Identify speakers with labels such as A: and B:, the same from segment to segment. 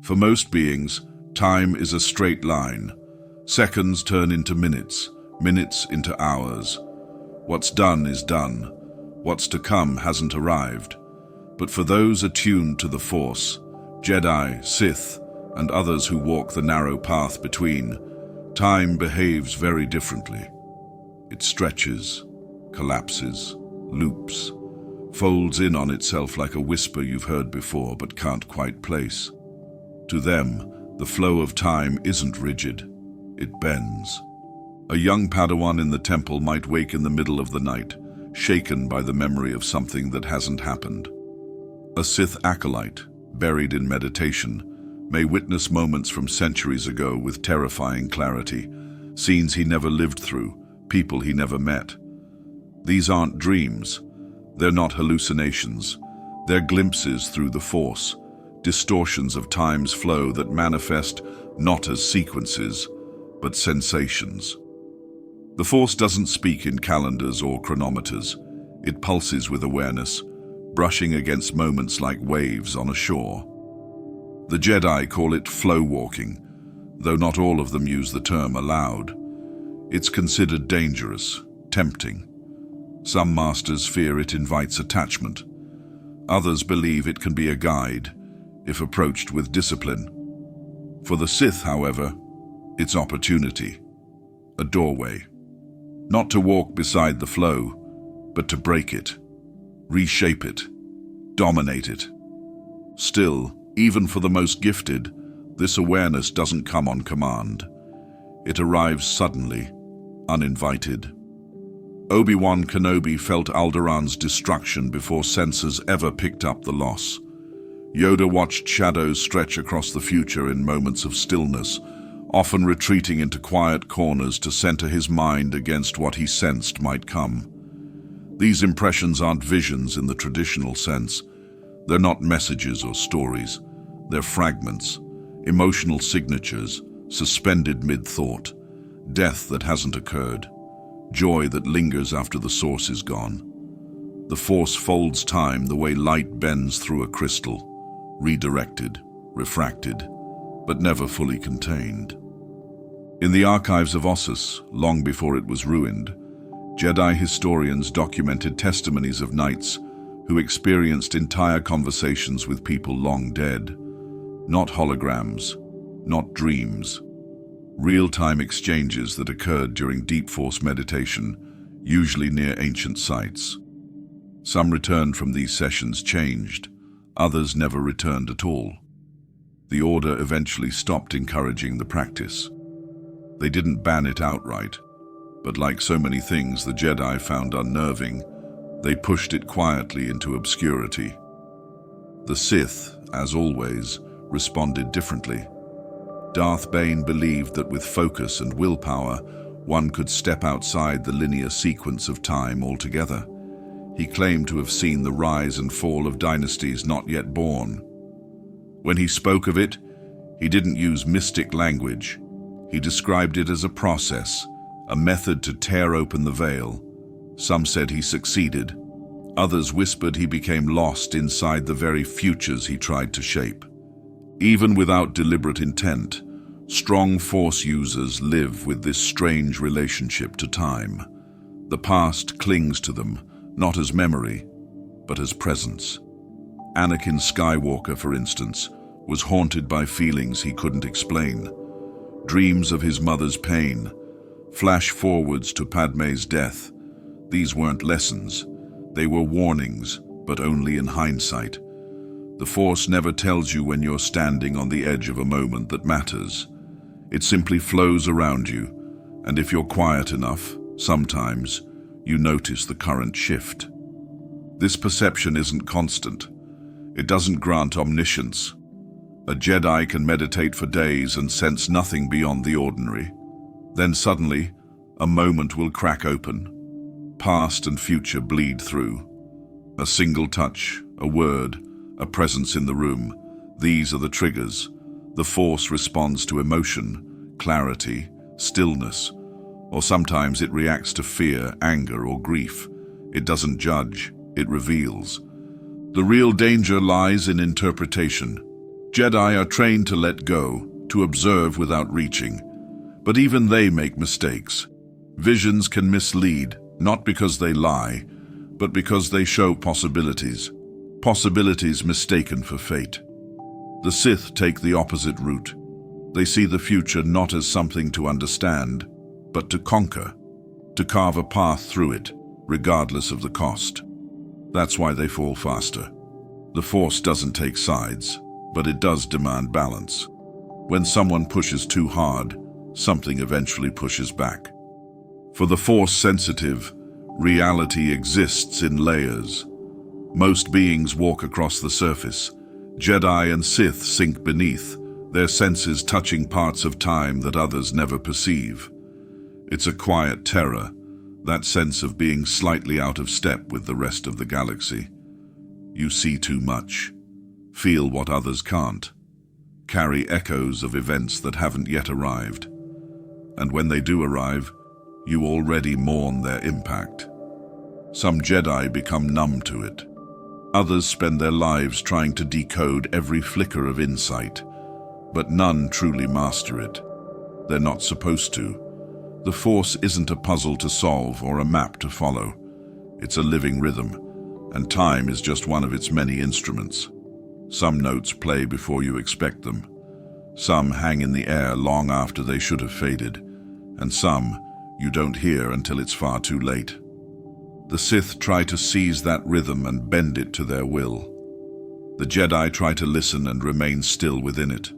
A: For most beings, time is a straight line. Seconds turn into minutes, minutes into hours. What's done is done. What's to come hasn't arrived. But for those attuned to the Force, Jedi, Sith, and others who walk the narrow path between, time behaves very differently. It stretches, collapses, loops, folds in on itself like a whisper you've heard before but can't quite place. To them, the flow of time isn't rigid, it bends. A young Padawan in the temple might wake in the middle of the night, shaken by the memory of something that hasn't happened. A Sith acolyte, buried in meditation, may witness moments from centuries ago with terrifying clarity, scenes he never lived through, people he never met. These aren't dreams. They're not hallucinations. They're glimpses through the Force, distortions of time's flow that manifest not as sequences, but sensations. The Force doesn't speak in calendars or chronometers. It pulses with awareness, brushing against moments like waves on a shore. The Jedi call it flow walking, though not all of them use the term aloud. It's considered dangerous, tempting. Some masters fear it invites attachment. Others believe it can be a guide, if approached with discipline. For the Sith, however, it's opportunity, a doorway. Not to walk beside the flow, but to break it, reshape it, dominate it. Still, even for the most gifted, this awareness doesn't come on command. It arrives suddenly, uninvited. Obi-Wan Kenobi felt Alderaan's destruction before senses ever picked up the loss. Yoda watched shadows stretch across the future in moments of stillness, often retreating into quiet corners to center his mind against what he sensed might come. These impressions aren't visions in the traditional sense. They're not messages or stories. They're fragments, emotional signatures, suspended mid-thought, death that hasn't occurred, joy that lingers after the source is gone. The Force folds time the way light bends through a crystal, redirected, refracted, but never fully contained. In the archives of Ossus, long before it was ruined, Jedi historians documented testimonies of knights who experienced entire conversations with people long dead. Not holograms, not dreams. Real-time exchanges that occurred during deep Force meditation, usually near ancient sites. Some returned from these sessions changed, others never returned at all. The Order eventually stopped encouraging the practice. They didn't ban it outright, but like so many things the Jedi found unnerving, they pushed it quietly into obscurity. The Sith, as always, responded differently. Darth Bane believed that with focus and willpower, one could step outside the linear sequence of time altogether. He claimed to have seen the rise and fall of dynasties not yet born. When he spoke of it, he didn't use mystic language. He described it as a process, a method to tear open the veil. Some said he succeeded. Others whispered he became lost inside the very futures he tried to shape. Even without deliberate intent, strong Force users live with this strange relationship to time. The past clings to them, not as memory, but as presence. Anakin Skywalker, for instance, was haunted by feelings he couldn't explain. Dreams of his mother's pain, flash forwards to Padme's death. These weren't lessons. They were warnings, but only in hindsight. The Force never tells you when you're standing on the edge of a moment that matters. It simply flows around you, and if you're quiet enough, sometimes, you notice the current shift. This perception isn't constant. It doesn't grant omniscience. A Jedi can meditate for days and sense nothing beyond the ordinary. Then suddenly, a moment will crack open. Past and future bleed through. A single touch, a word, a presence in the room. These are the triggers. The Force responds to emotion, clarity, stillness, or sometimes it reacts to fear, anger, or grief. It doesn't judge, it reveals. The real danger lies in interpretation. Jedi are trained to let go, to observe without reaching. But even they make mistakes. Visions can mislead, not because they lie, but because they show possibilities. Possibilities mistaken for fate. The Sith take the opposite route. They see the future not as something to understand, but to conquer, to carve a path through it, regardless of the cost. That's why they fall faster. The Force doesn't take sides, but it does demand balance. When someone pushes too hard, something eventually pushes back. For the Force-sensitive, reality exists in layers. Most beings walk across the surface. Jedi and Sith sink beneath, their senses touching parts of time that others never perceive. It's a quiet terror, that sense of being slightly out of step with the rest of the galaxy. You see too much, feel what others can't, carry echoes of events that haven't yet arrived. And when they do arrive, you already mourn their impact. Some Jedi become numb to it. Others spend their lives trying to decode every flicker of insight, but none truly master it. They're not supposed to. The Force isn't a puzzle to solve or a map to follow. It's a living rhythm, and time is just one of its many instruments. Some notes play before you expect them. Some hang in the air long after they should have faded, and some you don't hear until it's far too late. The Sith try to seize that rhythm and bend it to their will. The Jedi try to listen and remain still within it.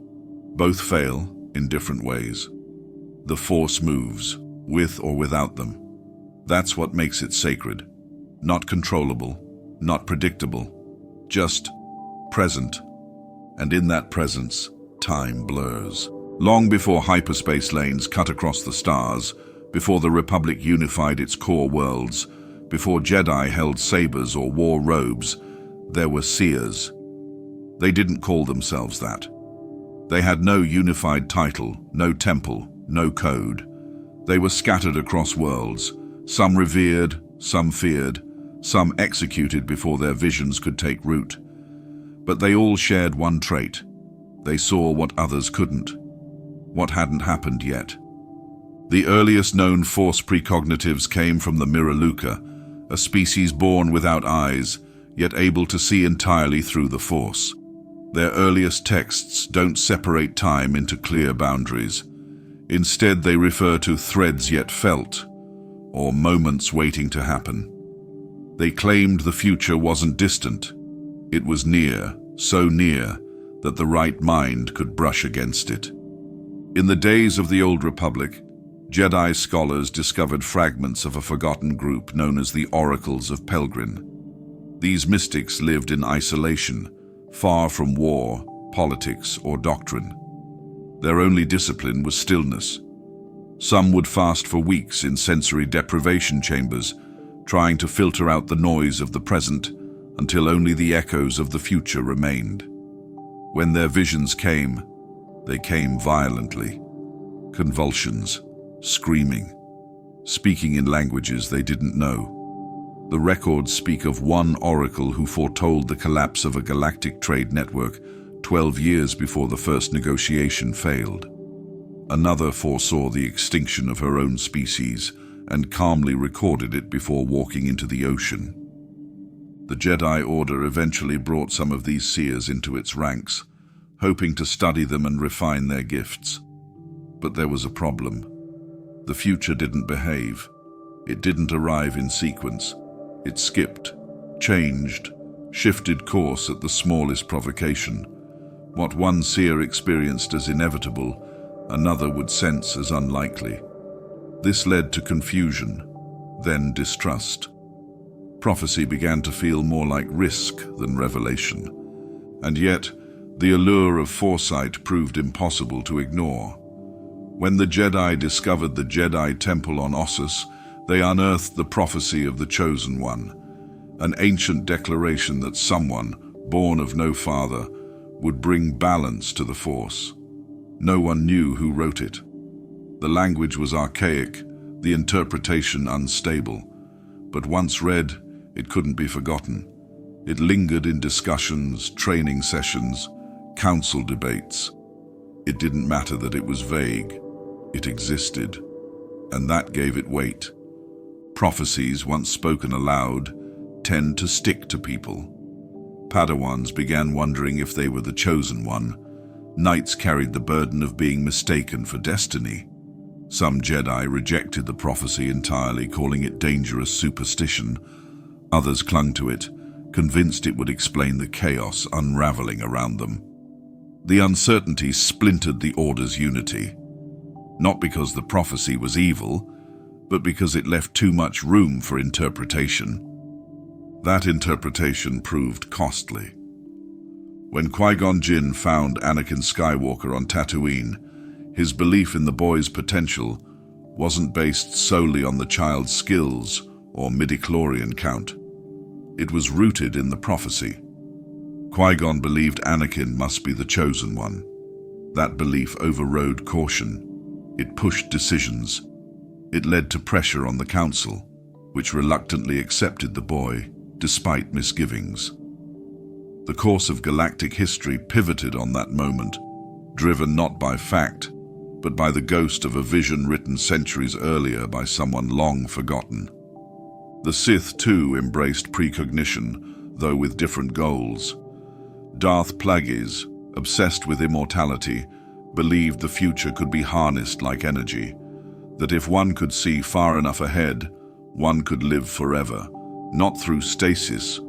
A: Both fail in different ways. The Force moves, with or without them. That's what makes it sacred. Not controllable, not predictable, just present. And in that presence, time blurs. Long before hyperspace lanes cut across the stars, before the Republic unified its core worlds, before Jedi held sabers or wore robes, there were seers. They didn't call themselves that. They had no unified title, no temple, no code. They were scattered across worlds, some revered, some feared, some executed before their visions could take root. But they all shared one trait. They saw what others couldn't, what hadn't happened yet. The earliest known Force precognitives came from the Miraluka, a species born without eyes, yet able to see entirely through the Force. Their earliest texts don't separate time into clear boundaries. Instead, they refer to threads yet felt, or moments waiting to happen. They claimed the future wasn't distant. It was near, so near that the right mind could brush against it. In the days of the Old Republic, Jedi scholars discovered fragments of a forgotten group known as the Oracles of Pelgrin. These mystics lived in isolation, far from war, politics, or doctrine. Their only discipline was stillness. Some would fast for weeks in sensory deprivation chambers, trying to filter out the noise of the present until only the echoes of the future remained. When their visions came, they came violently. Convulsions, screaming, speaking in languages they didn't know. The records speak of one oracle who foretold the collapse of a galactic trade network 12 years before the first negotiation failed. Another foresaw the extinction of her own species and calmly recorded it before walking into the ocean. The Jedi Order eventually brought some of these seers into its ranks, hoping to study them and refine their gifts. But there was a problem. The future didn't behave. It didn't arrive in sequence. It skipped, changed, shifted course at the smallest provocation. What one seer experienced as inevitable, another would sense as unlikely. This led to confusion, then distrust. Prophecy began to feel more like risk than revelation. And yet, the allure of foresight proved impossible to ignore. When the Jedi discovered the Jedi Temple on Ossus, they unearthed the prophecy of the Chosen One, an ancient declaration that someone, born of no father, would bring balance to the Force. No one knew who wrote it. The language was archaic, the interpretation unstable, but once read, it couldn't be forgotten. It lingered in discussions, training sessions, council debates. It didn't matter that it was vague. It existed, and that gave it weight. Prophecies, once spoken aloud, tend to stick to people. Padawans began wondering if they were the chosen one. Knights carried the burden of being mistaken for destiny. Some Jedi rejected the prophecy entirely, calling it dangerous superstition. Others clung to it, convinced it would explain the chaos unraveling around them. The uncertainty splintered the Order's unity, not because the prophecy was evil, but because it left too much room for interpretation. That interpretation proved costly. When Qui-Gon Jinn found Anakin Skywalker on Tatooine, his belief in the boy's potential wasn't based solely on the child's skills or midichlorian count. It was rooted in the prophecy. Qui-Gon believed Anakin must be the chosen one. That belief overrode caution. It pushed decisions. It led to pressure on the Council, which reluctantly accepted the boy, despite misgivings. The course of galactic history pivoted on that moment, driven not by fact, but by the ghost of a vision written centuries earlier by someone long forgotten. The Sith, too, embraced precognition, though with different goals. Darth Plagueis, obsessed with immortality, believed the future could be harnessed like energy, that if one could see far enough ahead, one could live forever, not through stasis,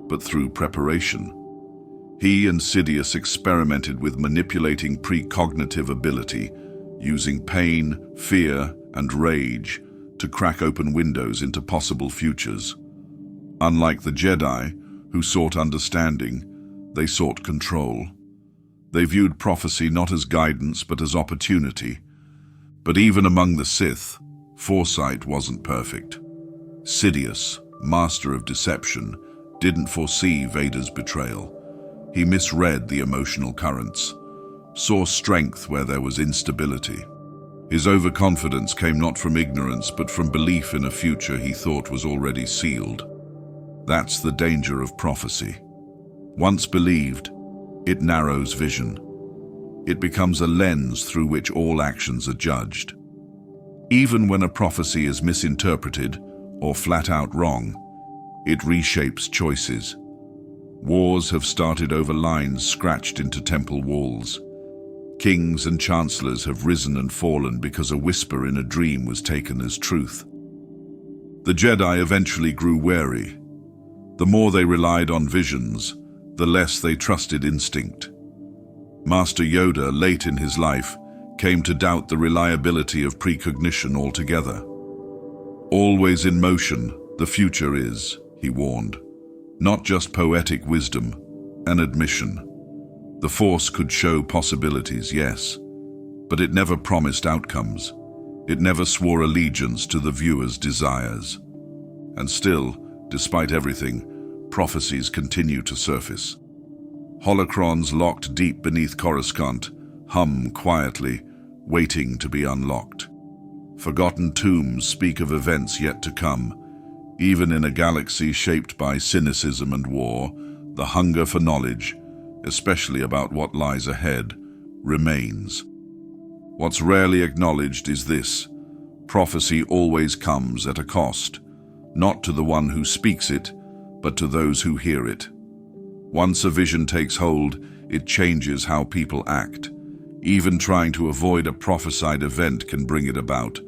A: but through preparation. He and Sidious experimented with manipulating precognitive ability, using pain, fear, and rage to crack open windows into possible futures. Unlike the Jedi, who sought understanding, they sought control. They viewed prophecy not as guidance but as opportunity. But even among the Sith, foresight wasn't perfect. Sidious, master of deception, didn't foresee Vader's betrayal. He misread the emotional currents, saw strength where there was instability. His overconfidence came not from ignorance but from belief in a future he thought was already sealed. That's the danger of prophecy. Once believed, it narrows vision. It becomes a lens through which all actions are judged. Even when a prophecy is misinterpreted or flat out wrong, it reshapes choices. Wars have started over lines scratched into temple walls. Kings and chancellors have risen and fallen because a whisper in a dream was taken as truth. The Jedi eventually grew wary. The more they relied on visions, the less they trusted instinct. Master Yoda, late in his life, came to doubt the reliability of precognition altogether. Always in motion, the future is, he warned. Not just poetic wisdom, an admission. The Force could show possibilities, yes, but it never promised outcomes. It never swore allegiance to the viewer's desires. And still, despite everything, prophecies continue to surface. Holocrons locked deep beneath Coruscant hum quietly, waiting to be unlocked. Forgotten tombs speak of events yet to come. Even in a galaxy shaped by cynicism and war, the hunger for knowledge, especially about what lies ahead, remains. What's rarely acknowledged is this: prophecy always comes at a cost, not to the one who speaks it, but to those who hear it. Once a vision takes hold, it changes how people act. Even trying to avoid a prophesied event can bring it about.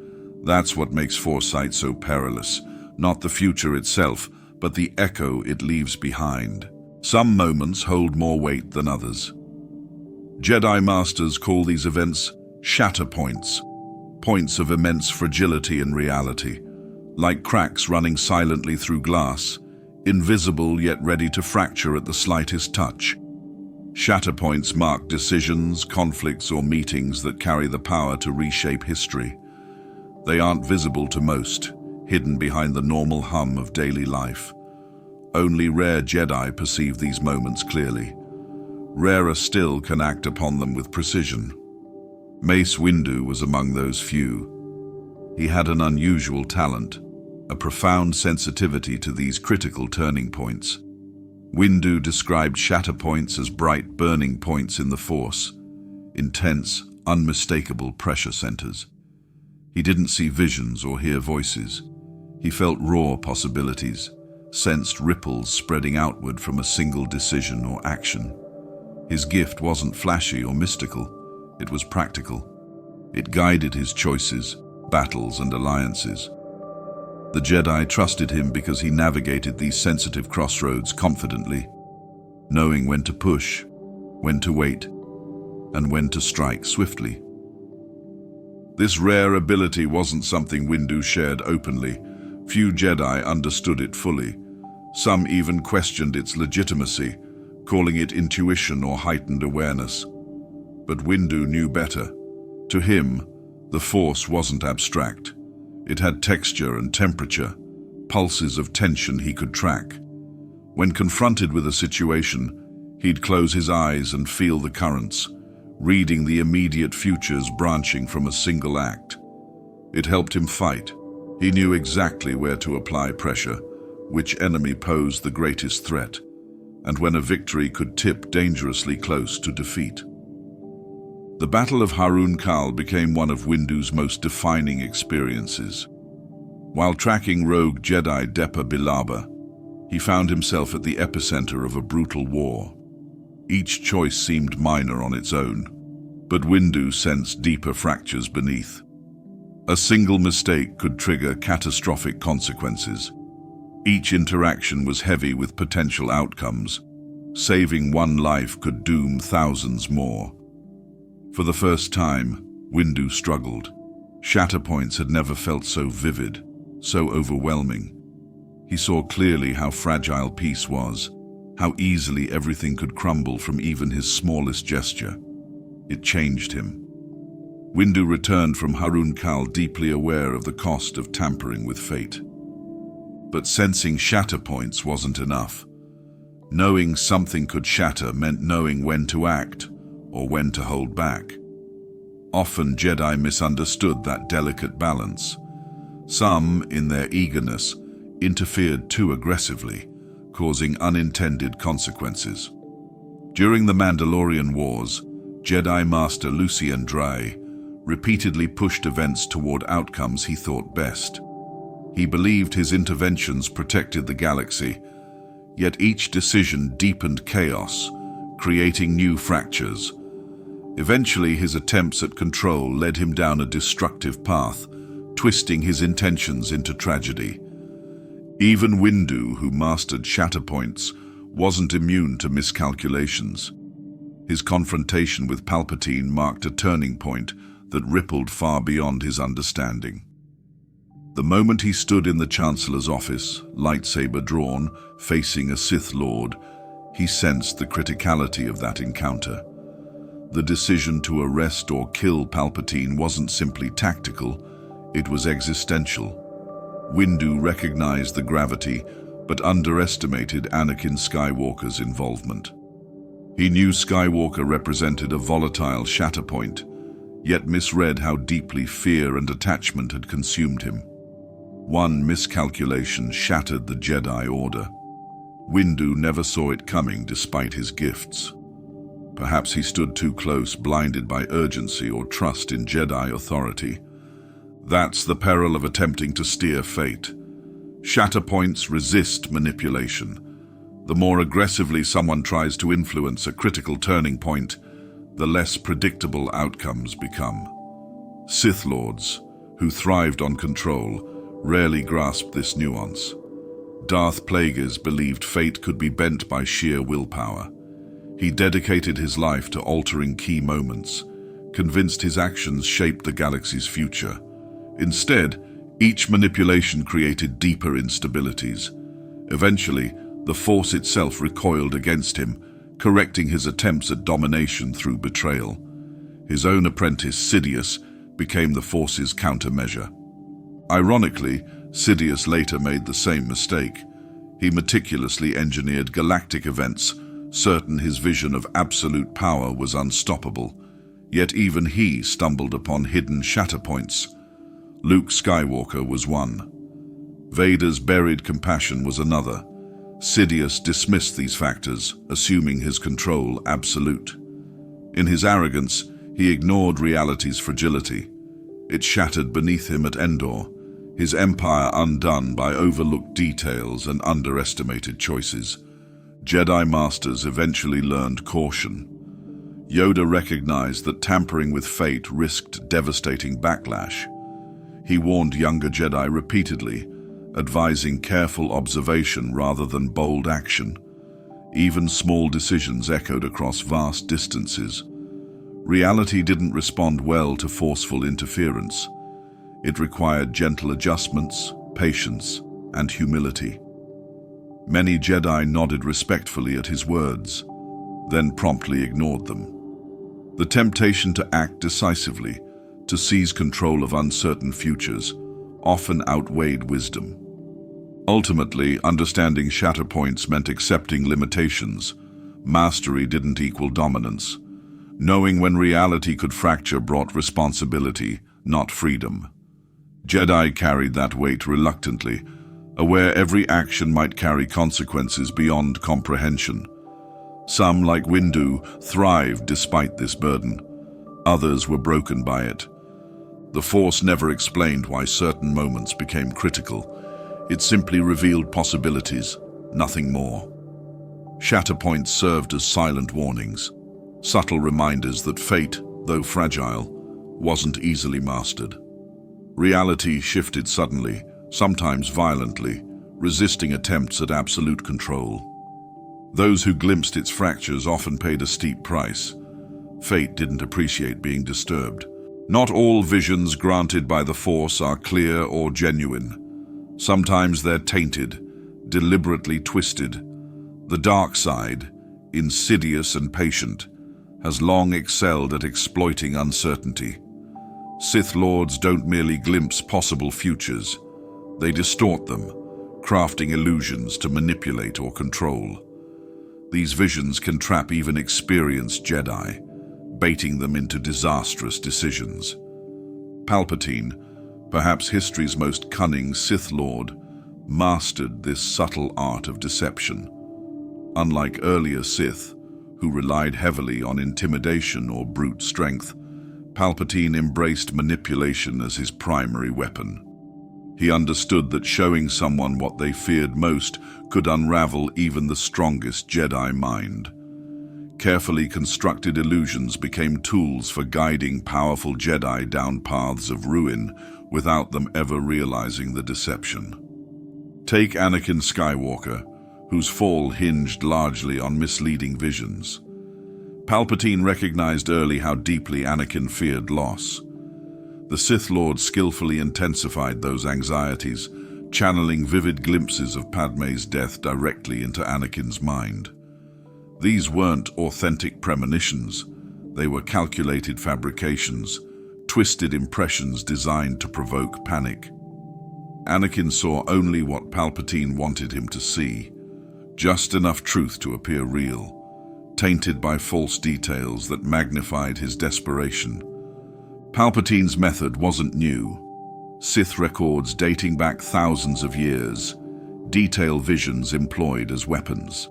A: That's what makes foresight so perilous. Not the future itself, but the echo it leaves behind. Some moments hold more weight than others. Jedi Masters call these events Shatterpoints, points of immense fragility and reality, like cracks running silently through glass, invisible yet ready to fracture at the slightest touch. Shatterpoints mark decisions, conflicts, or meetings that carry the power to reshape history. They aren't visible to most, hidden behind the normal hum of daily life. Only rare Jedi perceive these moments clearly. Rarer still can act upon them with precision. Mace Windu was among those few. He had an unusual talent, a profound sensitivity to these critical turning points. Windu described Shatterpoints as bright burning points in the Force, intense, unmistakable pressure centers. He didn't see visions or hear voices. He felt raw possibilities, sensed ripples spreading outward from a single decision or action. His gift wasn't flashy or mystical, it was practical. It guided his choices, battles, and alliances. The Jedi trusted him because he navigated these sensitive crossroads confidently, knowing when to push, when to wait, and when to strike swiftly. This rare ability wasn't something Windu shared openly. Few Jedi understood it fully. Some even questioned its legitimacy, calling it intuition or heightened awareness. But Windu knew better. To him, the Force wasn't abstract. It had texture and temperature, pulses of tension he could track. When confronted with a situation, he'd close his eyes and feel the currents, reading the immediate futures branching from a single act. It helped him fight. He knew exactly where to apply pressure, which enemy posed the greatest threat, and when a victory could tip dangerously close to defeat. The Battle of Harun Kal became one of Windu's most defining experiences. While tracking rogue Jedi Depa Billaba, he found himself at the epicenter of a brutal war. Each choice seemed minor on its own, but Windu sensed deeper fractures beneath. A single mistake could trigger catastrophic consequences. Each interaction was heavy with potential outcomes. Saving one life could doom thousands more. For the first time, Windu struggled. Shatterpoints had never felt so vivid, so overwhelming. He saw clearly how fragile peace was, how easily everything could crumble from even his smallest gesture. It changed him. Windu returned from Harun Kal deeply aware of the cost of tampering with fate. But sensing Shatterpoints wasn't enough. Knowing something could shatter meant knowing when to act, or when to hold back. Often Jedi misunderstood that delicate balance. Some, in their eagerness, interfered too aggressively, causing unintended consequences. During the Mandalorian Wars, Jedi Master Lucien Dray repeatedly pushed events toward outcomes he thought best. He believed his interventions protected the galaxy, yet each decision deepened chaos, creating new fractures. Eventually, his attempts at control led him down a destructive path, twisting his intentions into tragedy. Even Windu, who mastered Shatterpoints, wasn't immune to miscalculations. His confrontation with Palpatine marked a turning point that rippled far beyond his understanding. The moment he stood in the Chancellor's office, lightsaber drawn, facing a Sith Lord, he sensed the criticality of that encounter. The decision to arrest or kill Palpatine wasn't simply tactical, it was existential. Windu recognized the gravity, but underestimated Anakin Skywalker's involvement. He knew Skywalker represented a volatile Shatterpoint, yet misread how deeply fear and attachment had consumed him. One miscalculation shattered the Jedi Order. Windu never saw it coming despite his gifts. Perhaps he stood too close, blinded by urgency or trust in Jedi authority. That's the peril of attempting to steer fate. Shatterpoints resist manipulation. The more aggressively someone tries to influence a critical turning point, the less predictable outcomes become. Sith Lords, who thrived on control, rarely grasped this nuance. Darth Plagueis believed fate could be bent by sheer willpower. He dedicated his life to altering key moments, convinced his actions shaped the galaxy's future. Instead, each manipulation created deeper instabilities. Eventually, the Force itself recoiled against him, correcting his attempts at domination through betrayal. His own apprentice, Sidious, became the Force's countermeasure. Ironically, Sidious later made the same mistake. He meticulously engineered galactic events, certain his vision of absolute power was unstoppable. Yet even he stumbled upon hidden Shatterpoints. Luke Skywalker was one. Vader's buried compassion was another. Sidious dismissed these factors, assuming his control absolute. In his arrogance, he ignored reality's fragility. It shattered beneath him at Endor, his empire undone by overlooked details and underestimated choices. Jedi Masters eventually learned caution. Yoda recognized that tampering with fate risked devastating backlash. He warned younger Jedi repeatedly, advising careful observation rather than bold action. Even small decisions echoed across vast distances. Reality didn't respond well to forceful interference. It required gentle adjustments, patience, and humility. Many Jedi nodded respectfully at his words, then promptly ignored them. The temptation to act decisively, to seize control of uncertain futures, often outweighed wisdom. Ultimately, understanding Shatterpoints meant accepting limitations. Mastery didn't equal dominance. Knowing when reality could fracture brought responsibility, not freedom. Jedi carried that weight reluctantly, aware every action might carry consequences beyond comprehension. Some, like Windu, thrived despite this burden. Others were broken by it. The Force never explained why certain moments became critical. It simply revealed possibilities, nothing more. Shatterpoints served as silent warnings, subtle reminders that fate, though fragile, wasn't easily mastered. Reality shifted suddenly, sometimes violently, resisting attempts at absolute control. Those who glimpsed its fractures often paid a steep price. Fate didn't appreciate being disturbed. Not all visions granted by the Force are clear or genuine. Sometimes they're tainted, deliberately twisted. The dark side, insidious and patient, has long excelled at exploiting uncertainty. Sith Lords don't merely glimpse possible futures. They distort them, crafting illusions to manipulate or control. These visions can trap even experienced Jedi, baiting them into disastrous decisions. Palpatine, perhaps history's most cunning Sith Lord, mastered this subtle art of deception. Unlike earlier Sith, who relied heavily on intimidation or brute strength, Palpatine embraced manipulation as his primary weapon. He understood that showing someone what they feared most could unravel even the strongest Jedi mind. Carefully constructed illusions became tools for guiding powerful Jedi down paths of ruin without them ever realizing the deception. Take Anakin Skywalker, whose fall hinged largely on misleading visions. Palpatine recognized early how deeply Anakin feared loss. The Sith Lord skillfully intensified those anxieties, channeling vivid glimpses of Padme's death directly into Anakin's mind. These weren't authentic premonitions. They were calculated fabrications, twisted impressions designed to provoke panic. Anakin saw only what Palpatine wanted him to see, just enough truth to appear real, tainted by false details that magnified his desperation. Palpatine's method wasn't new. Sith records dating back thousands of years, detail visions employed as weapons.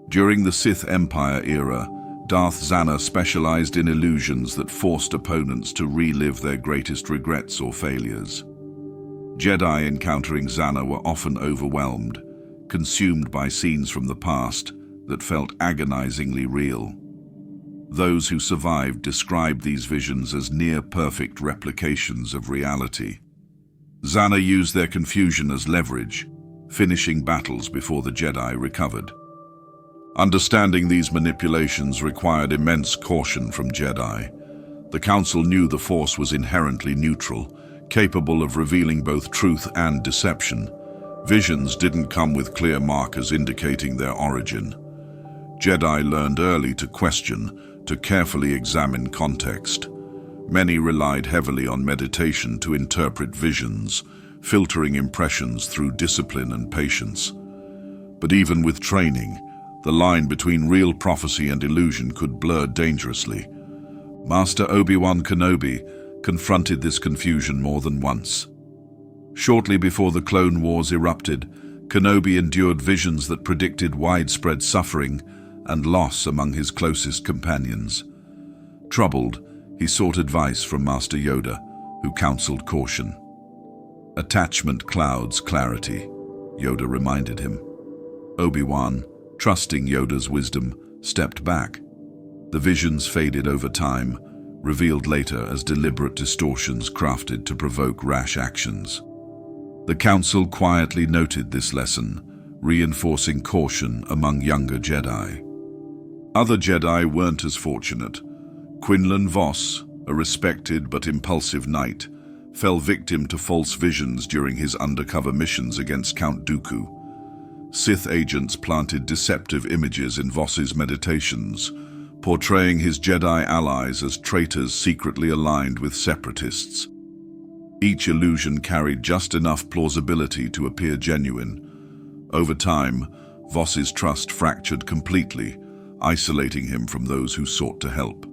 A: During the Sith Empire era, Darth Zana specialized in illusions that forced opponents to relive their greatest regrets or failures. Jedi encountering Zana were often overwhelmed, consumed by scenes from the past that felt agonizingly real. Those who survived described these visions as near-perfect replications of reality. Zana used their confusion as leverage, finishing battles before the Jedi recovered. Understanding these manipulations required immense caution from Jedi. The Council knew the Force was inherently neutral, capable of revealing both truth and deception. Visions didn't come with clear markers indicating their origin. Jedi learned early to question, to carefully examine context. Many relied heavily on meditation to interpret visions, filtering impressions through discipline and patience. But even with training, the line between real prophecy and illusion could blur dangerously. Master Obi-Wan Kenobi confronted this confusion more than once. Shortly before the Clone Wars erupted, Kenobi endured visions that predicted widespread suffering and loss among his closest companions. Troubled, he sought advice from Master Yoda, who counseled caution. "Attachment clouds clarity," Yoda reminded him. Obi-Wan, trusting Yoda's wisdom, stepped back. The visions faded over time, revealed later as deliberate distortions crafted to provoke rash actions. The Council quietly noted this lesson, reinforcing caution among younger Jedi. Other Jedi weren't as fortunate. Quinlan Vos, a respected but impulsive knight, fell victim to false visions during his undercover missions against Count Dooku. Sith agents planted deceptive images in Vos's meditations, portraying his Jedi allies as traitors secretly aligned with separatists. Each illusion carried just enough plausibility to appear genuine. Over time, Vos's trust fractured completely, isolating him from those who sought to help.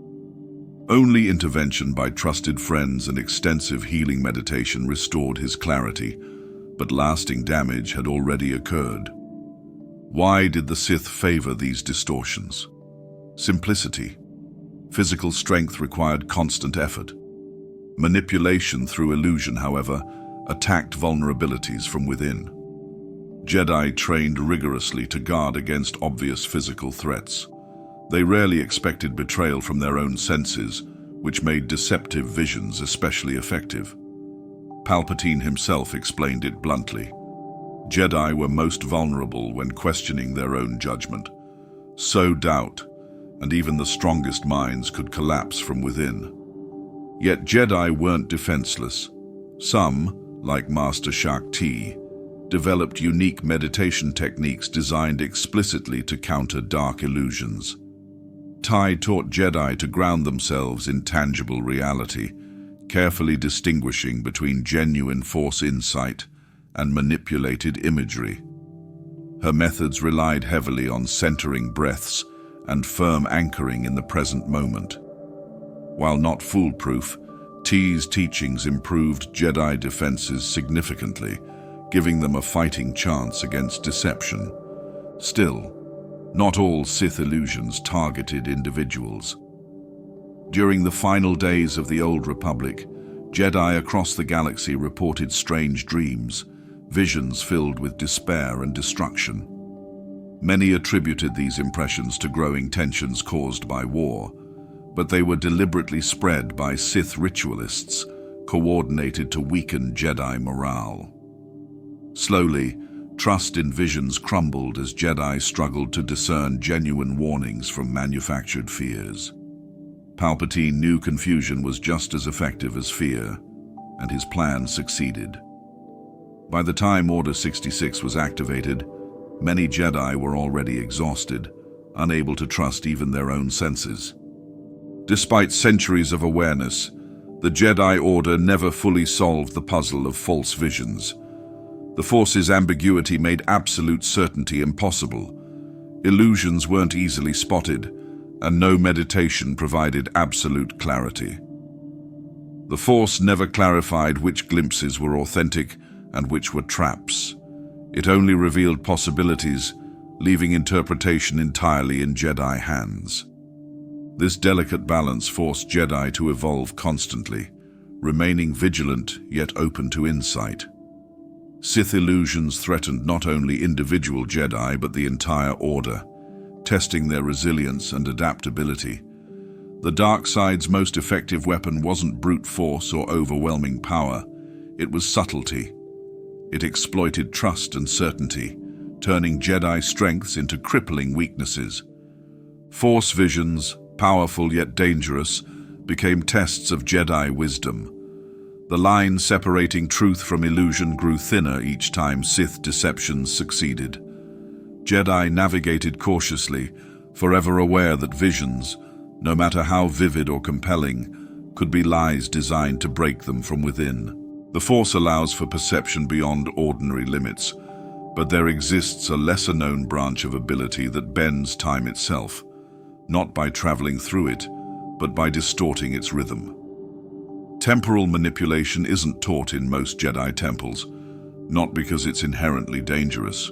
A: Only intervention by trusted friends and extensive healing meditation restored his clarity, but lasting damage had already occurred. Why did the Sith favor these distortions? Simplicity. Physical strength required constant effort. Manipulation through illusion, however, attacked vulnerabilities from within. Jedi trained rigorously to guard against obvious physical threats. They rarely expected betrayal from their own senses, which made deceptive visions especially effective. Palpatine himself explained it bluntly. Jedi were most vulnerable when questioning their own judgment. So doubt, and even the strongest minds could collapse from within. Yet Jedi weren't defenseless. Some, like Master Shak Ti, developed unique meditation techniques designed explicitly to counter dark illusions. Tai taught Jedi to ground themselves in tangible reality, carefully distinguishing between genuine Force insight and manipulated imagery. Her methods relied heavily on centering breaths and firm anchoring in the present moment. While not foolproof, Ti's teachings improved Jedi defenses significantly, giving them a fighting chance against deception. Still, not all Sith illusions targeted individuals. During the final days of the Old Republic, Jedi across the galaxy reported strange dreams, visions filled with despair and destruction. Many attributed these impressions to growing tensions caused by war, but they were deliberately spread by Sith ritualists, coordinated to weaken Jedi morale. Slowly, trust in visions crumbled as Jedi struggled to discern genuine warnings from manufactured fears. Palpatine knew confusion was just as effective as fear, and his plan succeeded. By the time Order 66 was activated, many Jedi were already exhausted, unable to trust even their own senses. Despite centuries of awareness, the Jedi Order never fully solved the puzzle of false visions. The Force's ambiguity made absolute certainty impossible. Illusions weren't easily spotted, and no meditation provided absolute clarity. The Force never clarified which glimpses were authentic and which were traps. It only revealed possibilities, leaving interpretation entirely in Jedi hands. This delicate balance forced Jedi to evolve constantly, remaining vigilant yet open to insight. Sith illusions threatened not only individual Jedi but the entire Order, testing their resilience and adaptability. The dark side's most effective weapon wasn't brute force or overwhelming power, it was subtlety. It exploited trust and certainty, turning Jedi strengths into crippling weaknesses. Force visions, powerful yet dangerous, became tests of Jedi wisdom. The line separating truth from illusion grew thinner each time Sith deceptions succeeded. Jedi navigated cautiously, forever aware that visions, no matter how vivid or compelling, could be lies designed to break them from within. The Force allows for perception beyond ordinary limits, but there exists a lesser-known branch of ability that bends time itself, not by traveling through it, but by distorting its rhythm. Temporal manipulation isn't taught in most Jedi temples, not because it's inherently dangerous,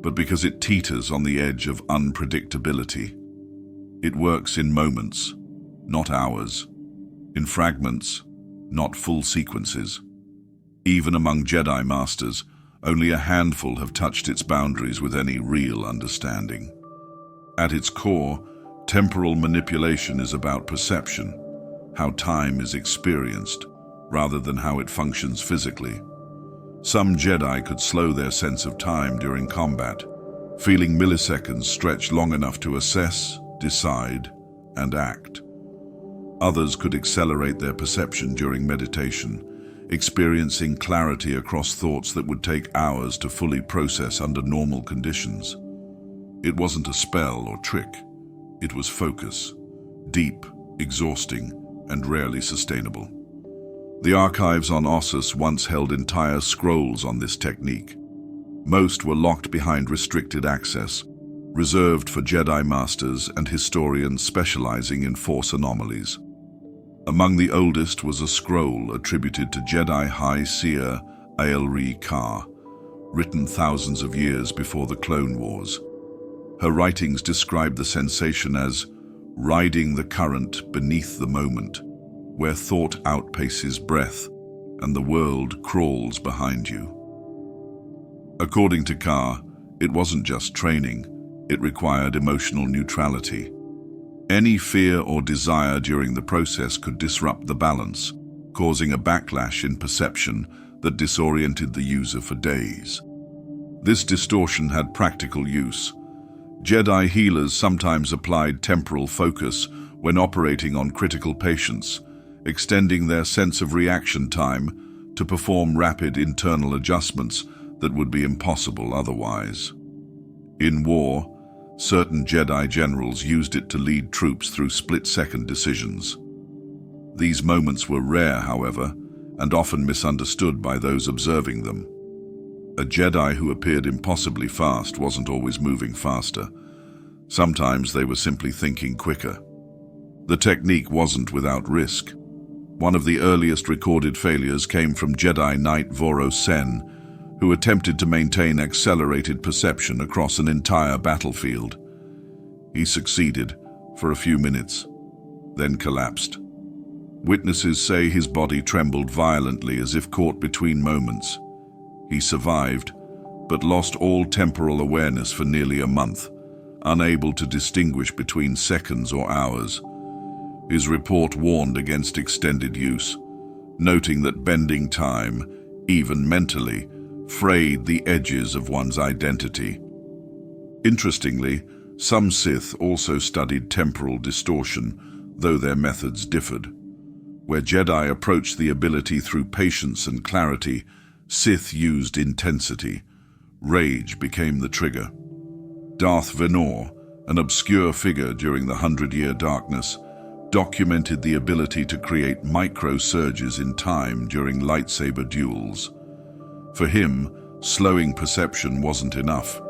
A: but because it teeters on the edge of unpredictability. It works in moments, not hours, in fragments, not full sequences. Even among Jedi Masters, only a handful have touched its boundaries with any real understanding. At its core, temporal manipulation is about perception, how time is experienced, rather than how it functions physically. Some Jedi could slow their sense of time during combat, feeling milliseconds stretch long enough to assess, decide, and act. Others could accelerate their perception during meditation, experiencing clarity across thoughts that would take hours to fully process under normal conditions. It wasn't a spell or trick. It was focus, deep, exhausting, and rarely sustainable. The archives on Ossus once held entire scrolls on this technique. Most were locked behind restricted access, reserved for Jedi Masters and historians specializing in Force anomalies. Among the oldest was a scroll attributed to Jedi High Seer Aelri Kar, written thousands of years before the Clone Wars. Her writings describe the sensation as riding the current beneath the moment, where thought outpaces breath and the world crawls behind you. According to Kar, it wasn't just training, it required emotional neutrality. Any fear or desire during the process could disrupt the balance, causing a backlash in perception that disoriented the user for days. This distortion had practical use. Jedi healers sometimes applied temporal focus when operating on critical patients, extending their sense of reaction time to perform rapid internal adjustments that would be impossible otherwise. In war, certain Jedi generals used it to lead troops through split-second decisions. These moments were rare, however, and often misunderstood by those observing them. A Jedi who appeared impossibly fast wasn't always moving faster. Sometimes they were simply thinking quicker. The technique wasn't without risk. One of the earliest recorded failures came from Jedi Knight Voro Sen, who attempted to maintain accelerated perception across an entire battlefield. He succeeded for a few minutes, then collapsed. Witnesses say his body trembled violently as if caught between moments. He survived, but lost all temporal awareness for nearly a month, unable to distinguish between seconds or hours. His report warned against extended use, noting that bending time, even mentally, frayed the edges of one's identity. Interestingly, some Sith also studied temporal distortion, though their methods differed. Where Jedi approached the ability through patience and clarity, Sith used intensity. Rage became the trigger. Darth Venor, an obscure figure during the 100-Year Darkness, documented the ability to create micro-surges in time during lightsaber duels. For him, slowing perception wasn't enough.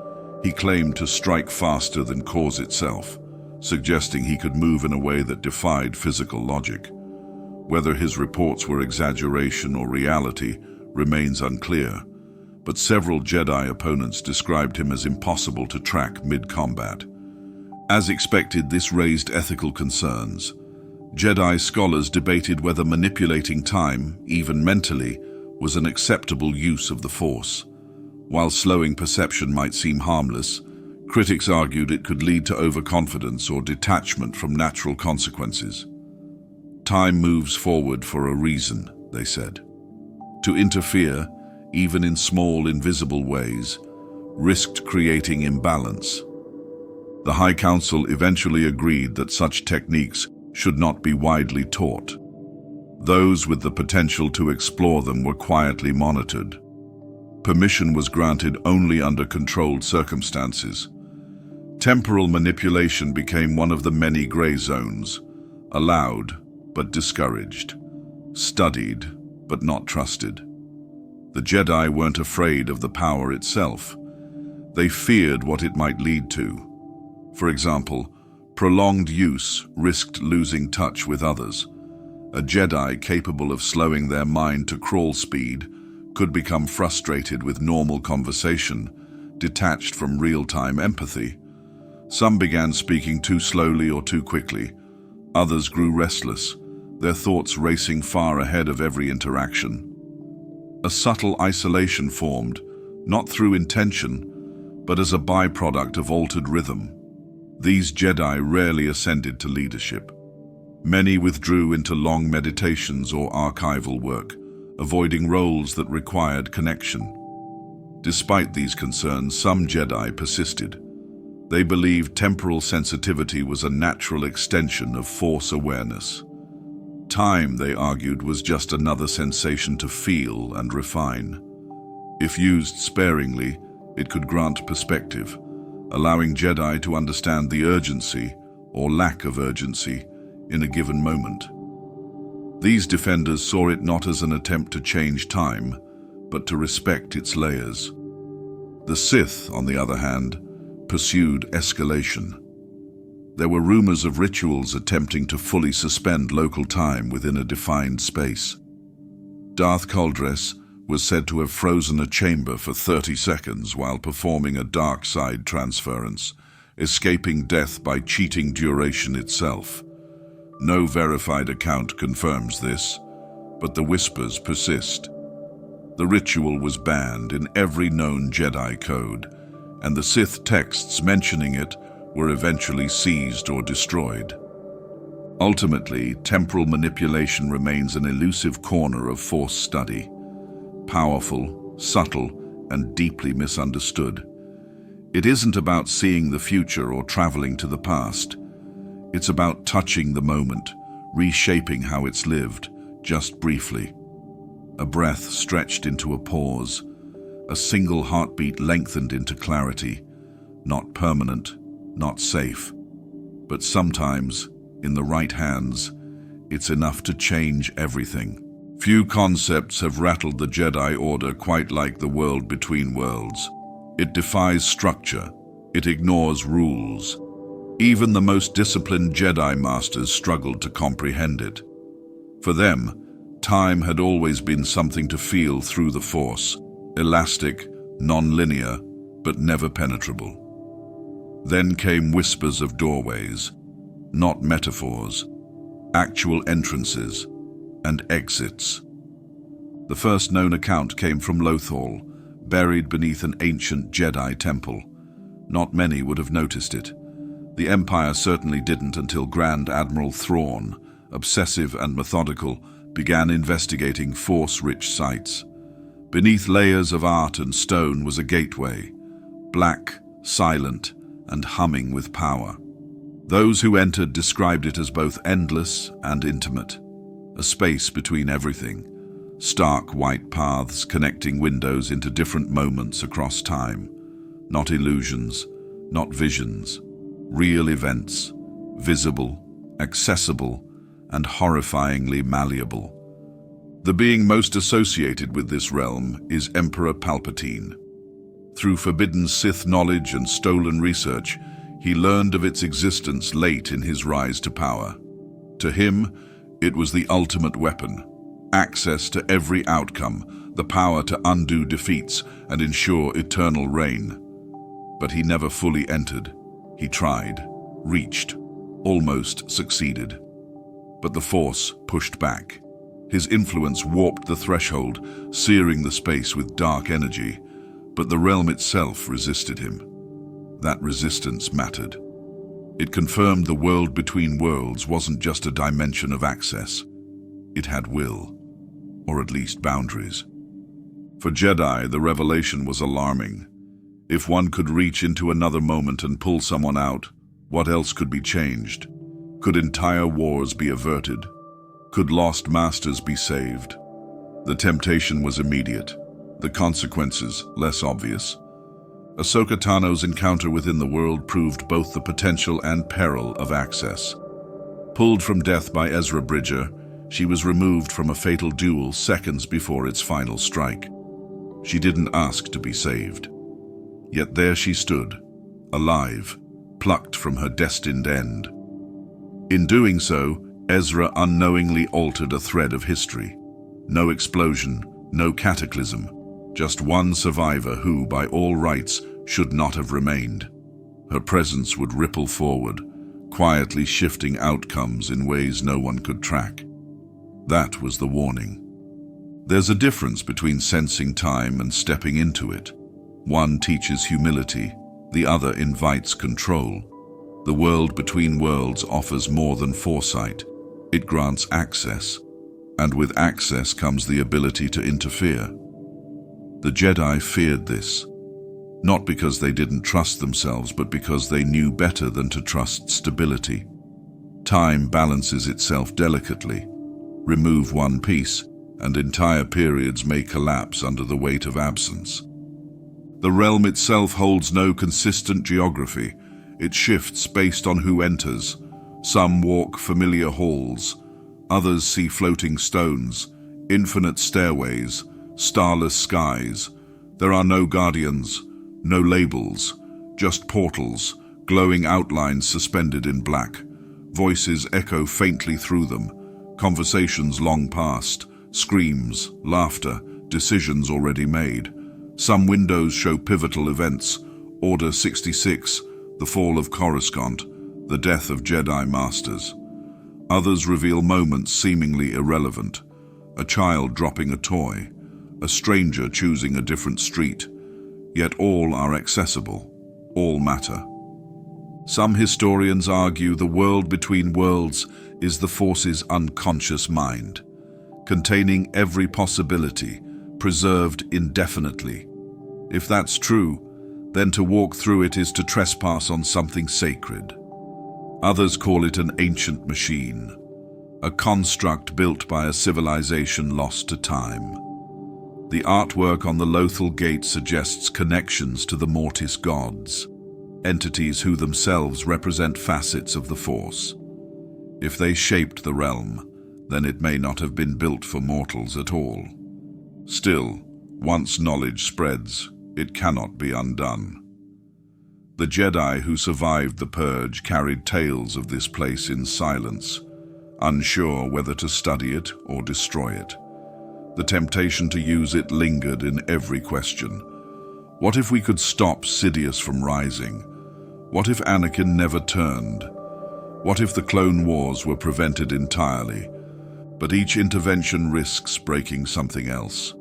A: He claimed to strike faster than cause itself, suggesting he could move in a way that defied physical logic. Whether his reports were exaggeration or reality remains unclear, but several Jedi opponents described him as impossible to track mid-combat. As expected, this raised ethical concerns. Jedi scholars debated whether manipulating time, even mentally, was an acceptable use of the Force. While slowing perception might seem harmless, critics argued it could lead to overconfidence or detachment from natural consequences. Time moves forward for a reason, they said. To interfere, even in small, invisible ways, risked creating imbalance. The High Council eventually agreed that such techniques should not be widely taught. Those with the potential to explore them were quietly monitored. Permission was granted only under controlled circumstances. Temporal manipulation became one of the many gray zones, allowed but discouraged, studied but not trusted. The Jedi weren't afraid of the power itself. They feared what it might lead to. For example, prolonged use risked losing touch with others. A Jedi capable of slowing their mind to crawl speed could become frustrated with normal conversation, detached from real-time empathy. Some began speaking too slowly or too quickly. Others grew restless, their thoughts racing far ahead of every interaction. A subtle isolation formed, not through intention, but as a byproduct of altered rhythm. These Jedi rarely ascended to leadership. Many withdrew into long meditations or archival work, avoiding roles that required connection. Despite these concerns, some Jedi persisted. They believed temporal sensitivity was a natural extension of Force awareness. Time, they argued, was just another sensation to feel and refine. If used sparingly, it could grant perspective, allowing Jedi to understand the urgency or lack of urgency in a given moment. These defenders saw it not as an attempt to change time, but to respect its layers. The Sith, on the other hand, pursued escalation. There were rumors of rituals attempting to fully suspend local time within a defined space. Darth Kuldres was said to have frozen a chamber for 30 seconds while performing a dark side transference, escaping death by cheating duration itself. No verified account confirms this, but the whispers persist. The ritual was banned in every known Jedi code, and the Sith texts mentioning it were eventually seized or destroyed. Ultimately, temporal manipulation remains an elusive corner of Force study, powerful, subtle, and deeply misunderstood. It isn't about seeing the future or traveling to the past. It's about touching the moment, reshaping how it's lived, just briefly. A breath stretched into a pause, a single heartbeat lengthened into clarity, not permanent, not safe. But sometimes, in the right hands, it's enough to change everything. Few concepts have rattled the Jedi Order quite like the world between worlds. It defies structure. It ignores rules. Even the most disciplined Jedi Masters struggled to comprehend it. For them, time had always been something to feel through the Force, elastic, non-linear, but never penetrable. Then came whispers of doorways, not metaphors, actual entrances and exits. The first known account came from Lothal, buried beneath an ancient Jedi temple. Not many would have noticed it. The Empire certainly didn't until Grand Admiral Thrawn, obsessive and methodical, began investigating Force-rich sites. Beneath layers of art and stone was a gateway, black, silent, and humming with power. Those who entered described it as both endless and intimate, a space between everything, stark white paths connecting windows into different moments across time, not illusions, not visions, real events, visible, accessible, and horrifyingly malleable. The being most associated with this realm is Emperor Palpatine. Through forbidden Sith knowledge and stolen research, he learned of its existence late in his rise to power. To him, it was the ultimate weapon, access to every outcome, the power to undo defeats and ensure eternal reign. But he never fully entered. He tried, reached, almost succeeded. But the Force pushed back. His influence warped the threshold, searing the space with dark energy, but the realm itself resisted him. That resistance mattered. It confirmed the world between worlds wasn't just a dimension of access. It had will, or at least boundaries. For Jedi, the revelation was alarming. If one could reach into another moment and pull someone out, what else could be changed? Could entire wars be averted? Could lost masters be saved? The temptation was immediate, the consequences less obvious. Ahsoka Tano's encounter within the world proved both the potential and peril of access. Pulled from death by Ezra Bridger, she was removed from a fatal duel seconds before its final strike. She didn't ask to be saved. Yet there she stood, alive, plucked from her destined end. In doing so, Ezra unknowingly altered a thread of history. No explosion, No cataclysm, just one survivor who, by all rights, should not have remained. Her presence would ripple forward, quietly shifting outcomes in ways no one could track. That was the warning. There's a difference between sensing time and stepping into it. One teaches humility, the other invites control. The world between worlds offers more than foresight. It grants access, and with access comes the ability to interfere. The Jedi feared this, not because they didn't trust themselves, but because they knew better than to trust stability. Time balances itself delicately. Remove one piece, and entire periods may collapse under the weight of absence. The realm itself holds no consistent geography. It shifts based on who enters. Some walk familiar halls, others see floating stones, infinite stairways, starless skies. There are no guardians, no labels, just portals, glowing outlines suspended in black. Voices echo faintly through them, conversations long past, screams, laughter, decisions already made. Some windows show pivotal events: Order 66, the fall of Coruscant, the death of Jedi Masters. Others reveal moments seemingly irrelevant: a child dropping a toy, a stranger choosing a different street. Yet all are accessible, all matter. Some historians argue the world between worlds is the Force's unconscious mind, containing every possibility, preserved indefinitely. If that's true, then to walk through it is to trespass on something sacred. Others call it an ancient machine, a construct built by a civilization lost to time. The artwork on the Lothal Gate suggests connections to the Mortis gods, entities who themselves represent facets of the Force. If they shaped the realm, then it may not have been built for mortals at all. Still, once knowledge spreads, it cannot be undone. The Jedi who survived the Purge carried tales of this place in silence, unsure whether to study it or destroy it. The temptation to use it lingered in every question. What if we could stop Sidious from rising? What if Anakin never turned? What if the Clone Wars were prevented entirely? But each intervention risks breaking something else.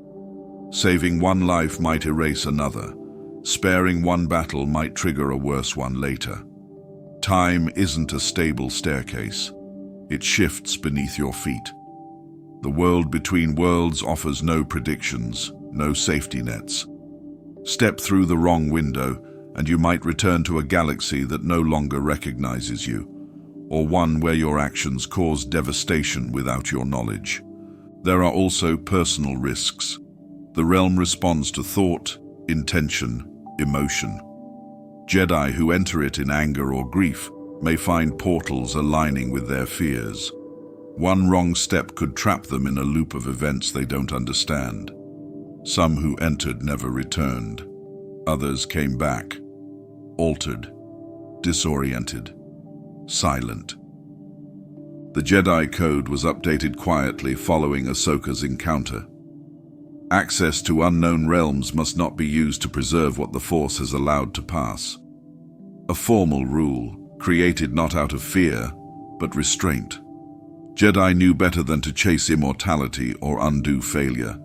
A: Saving one life might erase another. Sparing one battle might trigger a worse one later. Time isn't a stable staircase. It shifts beneath your feet. The world between worlds offers no predictions, no safety nets. Step through the wrong window, and you might return to a galaxy that no longer recognizes you, or one where your actions cause devastation without your knowledge. There are also personal risks. The realm responds to thought, intention, emotion. Jedi who enter it in anger or grief may find portals aligning with their fears. One wrong step could trap them in a loop of events they don't understand. Some who entered never returned. Others came back, altered, disoriented, silent. The Jedi Code was updated quietly following Ahsoka's encounter. Access to unknown realms must not be used to preserve what the Force has allowed to pass. A formal rule, created not out of fear, but restraint. Jedi knew better than to chase immortality or undo failure.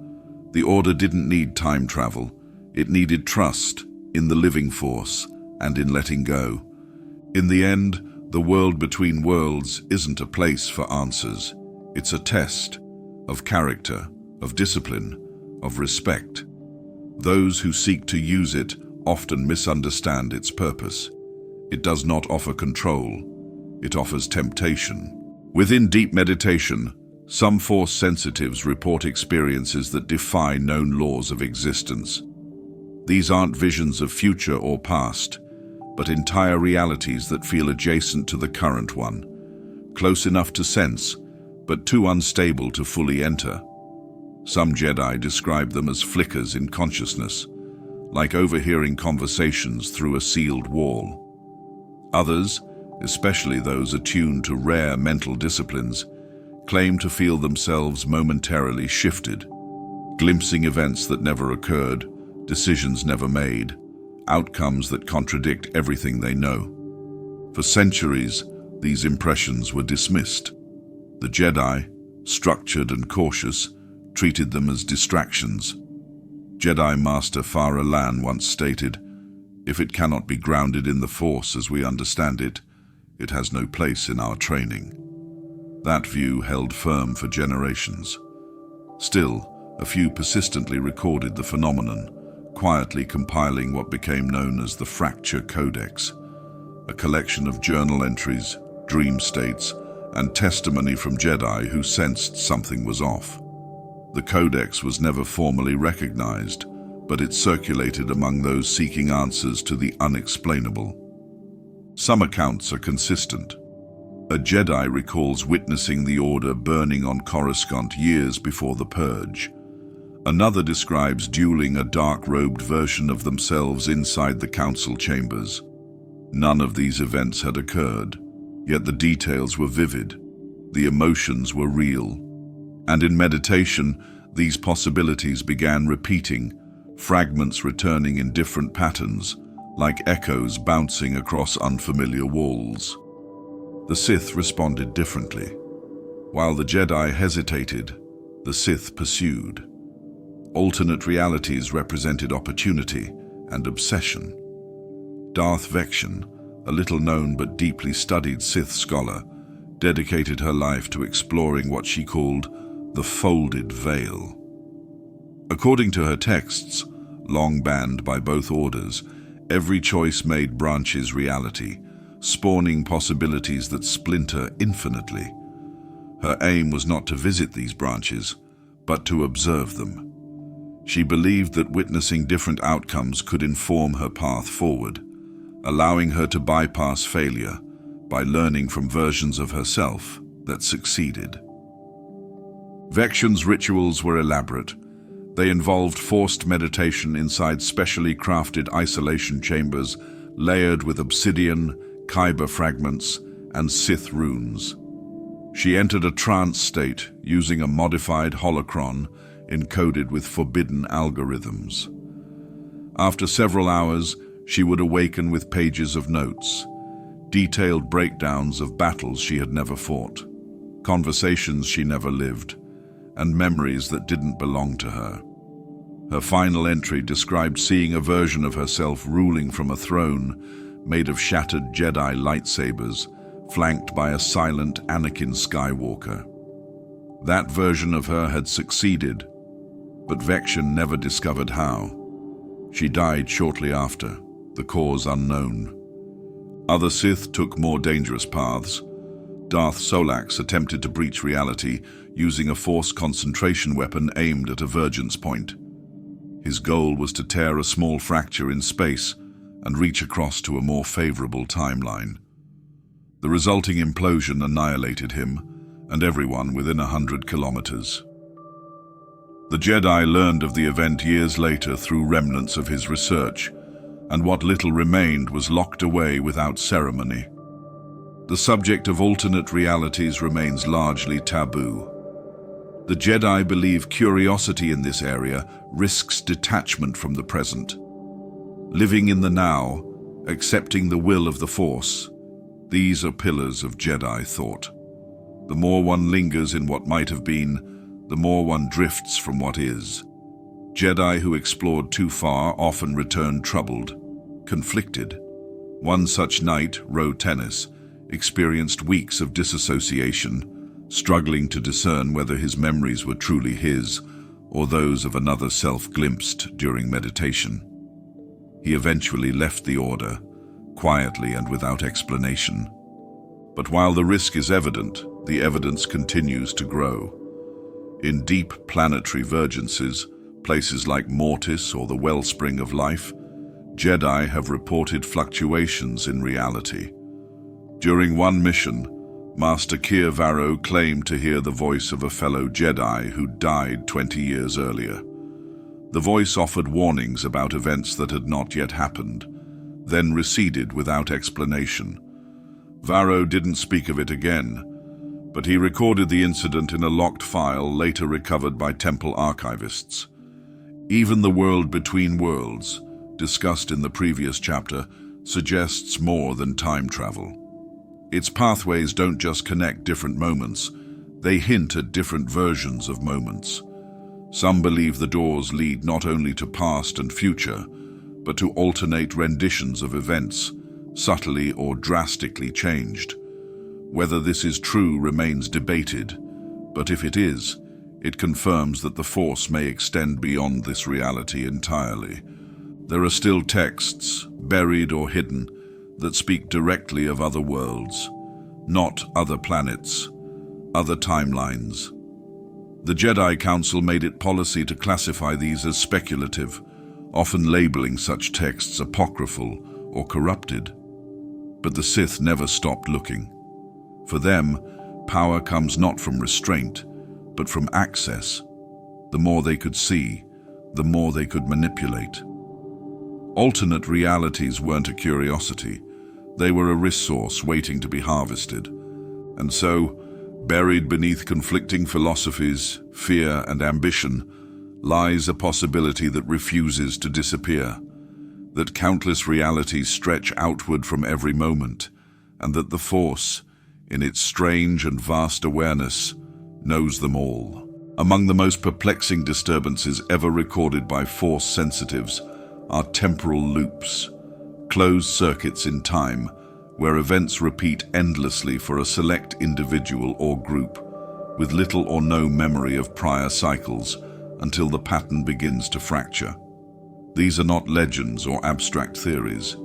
A: The Order didn't need time travel. It needed trust in the living Force and in letting go. In the end, the world between worlds isn't a place for answers. It's a test of character, of discipline, of respect. Those who seek to use it often misunderstand its purpose. It does not offer control. It offers temptation. Within deep meditation, some Force sensitives report experiences that defy known laws of existence. These aren't visions of future or past, but entire realities that feel adjacent to the current one, close enough to sense, but too unstable to fully enter. Some Jedi describe them as flickers in consciousness, like overhearing conversations through a sealed wall. Others, especially those attuned to rare mental disciplines, claim to feel themselves momentarily shifted, glimpsing events that never occurred, decisions never made, outcomes that contradict everything they know. For centuries, these impressions were dismissed. The Jedi, structured and cautious, treated them as distractions. Jedi Master Farah Lan once stated, "If it cannot be grounded in the Force as we understand it, it has no place in our training." That view held firm for generations. Still, a few persistently recorded the phenomenon, quietly compiling what became known as the Fracture Codex, a collection of journal entries, dream states, and testimony from Jedi who sensed something was off. The Codex was never formally recognized, but it circulated among those seeking answers to the unexplainable. Some accounts are consistent. A Jedi recalls witnessing the Order burning on Coruscant years before the Purge. Another describes dueling a dark-robed version of themselves inside the council chambers. None of these events had occurred, yet the details were vivid. The emotions were real. And in meditation, these possibilities began repeating, fragments returning in different patterns, like echoes bouncing across unfamiliar walls. The Sith responded differently. While the Jedi hesitated, the Sith pursued. Alternate realities represented opportunity and obsession. Darth Vection, a little-known but deeply studied Sith scholar, dedicated her life to exploring what she called the folded veil. According to her texts, long banned by both orders, every choice made branches reality, spawning possibilities that splinter infinitely. Her aim was not to visit these branches, but to observe them. She believed that witnessing different outcomes could inform her path forward, allowing her to bypass failure by learning from versions of herself that succeeded. Vection's rituals were elaborate. They involved forced meditation inside specially crafted isolation chambers layered with obsidian, kyber fragments, and Sith runes. She entered a trance state using a modified holocron encoded with forbidden algorithms. After several hours, she would awaken with pages of notes, detailed breakdowns of battles she had never fought, conversations she never lived, and memories that didn't belong to her. Her final entry described seeing a version of herself ruling from a throne made of shattered Jedi lightsabers, flanked by a silent Anakin Skywalker. That version of her had succeeded, but Vection never discovered how. She died shortly after, the cause unknown. Other Sith took more dangerous paths. Darth Solax attempted to breach reality using a Force concentration weapon aimed at a Vergence point. His goal was to tear a small fracture in space and reach across to a more favorable timeline. The resulting implosion annihilated him and everyone within 100 kilometers. The Jedi learned of the event years later through remnants of his research, and what little remained was locked away without ceremony. The subject of alternate realities remains largely taboo. The Jedi believe curiosity in this area risks detachment from the present. Living in the now, accepting the will of the Force, these are pillars of Jedi thought. The more one lingers in what might have been, the more one drifts from what is. Jedi who explored too far often returned troubled, conflicted. One such knight, Ro Tennis, experienced weeks of disassociation, struggling to discern whether his memories were truly his or those of another self glimpsed during meditation. He eventually left the Order, quietly and without explanation. But while the risk is evident, the evidence continues to grow. In deep planetary vergences, places like Mortis or the wellspring of life, Jedi have reported fluctuations in reality. During one mission, Master Keir Varro claimed to hear the voice of a fellow Jedi who died 20 years earlier. The voice offered warnings about events that had not yet happened, then receded without explanation. Varro didn't speak of it again, but he recorded the incident in a locked file later recovered by Temple archivists. Even the world between worlds, discussed in the previous chapter, suggests more than time travel. Its pathways don't just connect different moments, they hint at different versions of moments. Some believe the doors lead not only to past and future, but to alternate renditions of events, subtly or drastically changed. Whether this is true remains debated, but if it is, it confirms that the Force may extend beyond this reality entirely. There are still texts, buried or hidden, that speak directly of other worlds, not other planets, other timelines. The Jedi Council made it policy to classify these as speculative, often labeling such texts apocryphal or corrupted. But the Sith never stopped looking. For them, power comes not from restraint, but from access. The more they could see, the more they could manipulate. Alternate realities weren't a curiosity. They were a resource waiting to be harvested. And so, buried beneath conflicting philosophies, fear, and ambition, lies a possibility that refuses to disappear, that countless realities stretch outward from every moment, and that the Force, in its strange and vast awareness, knows them all. Among the most perplexing disturbances ever recorded by Force sensitives are temporal loops, closed circuits in time, where events repeat endlessly for a select individual or group, with little or no memory of prior cycles until the pattern begins to fracture. These are not legends or abstract theories.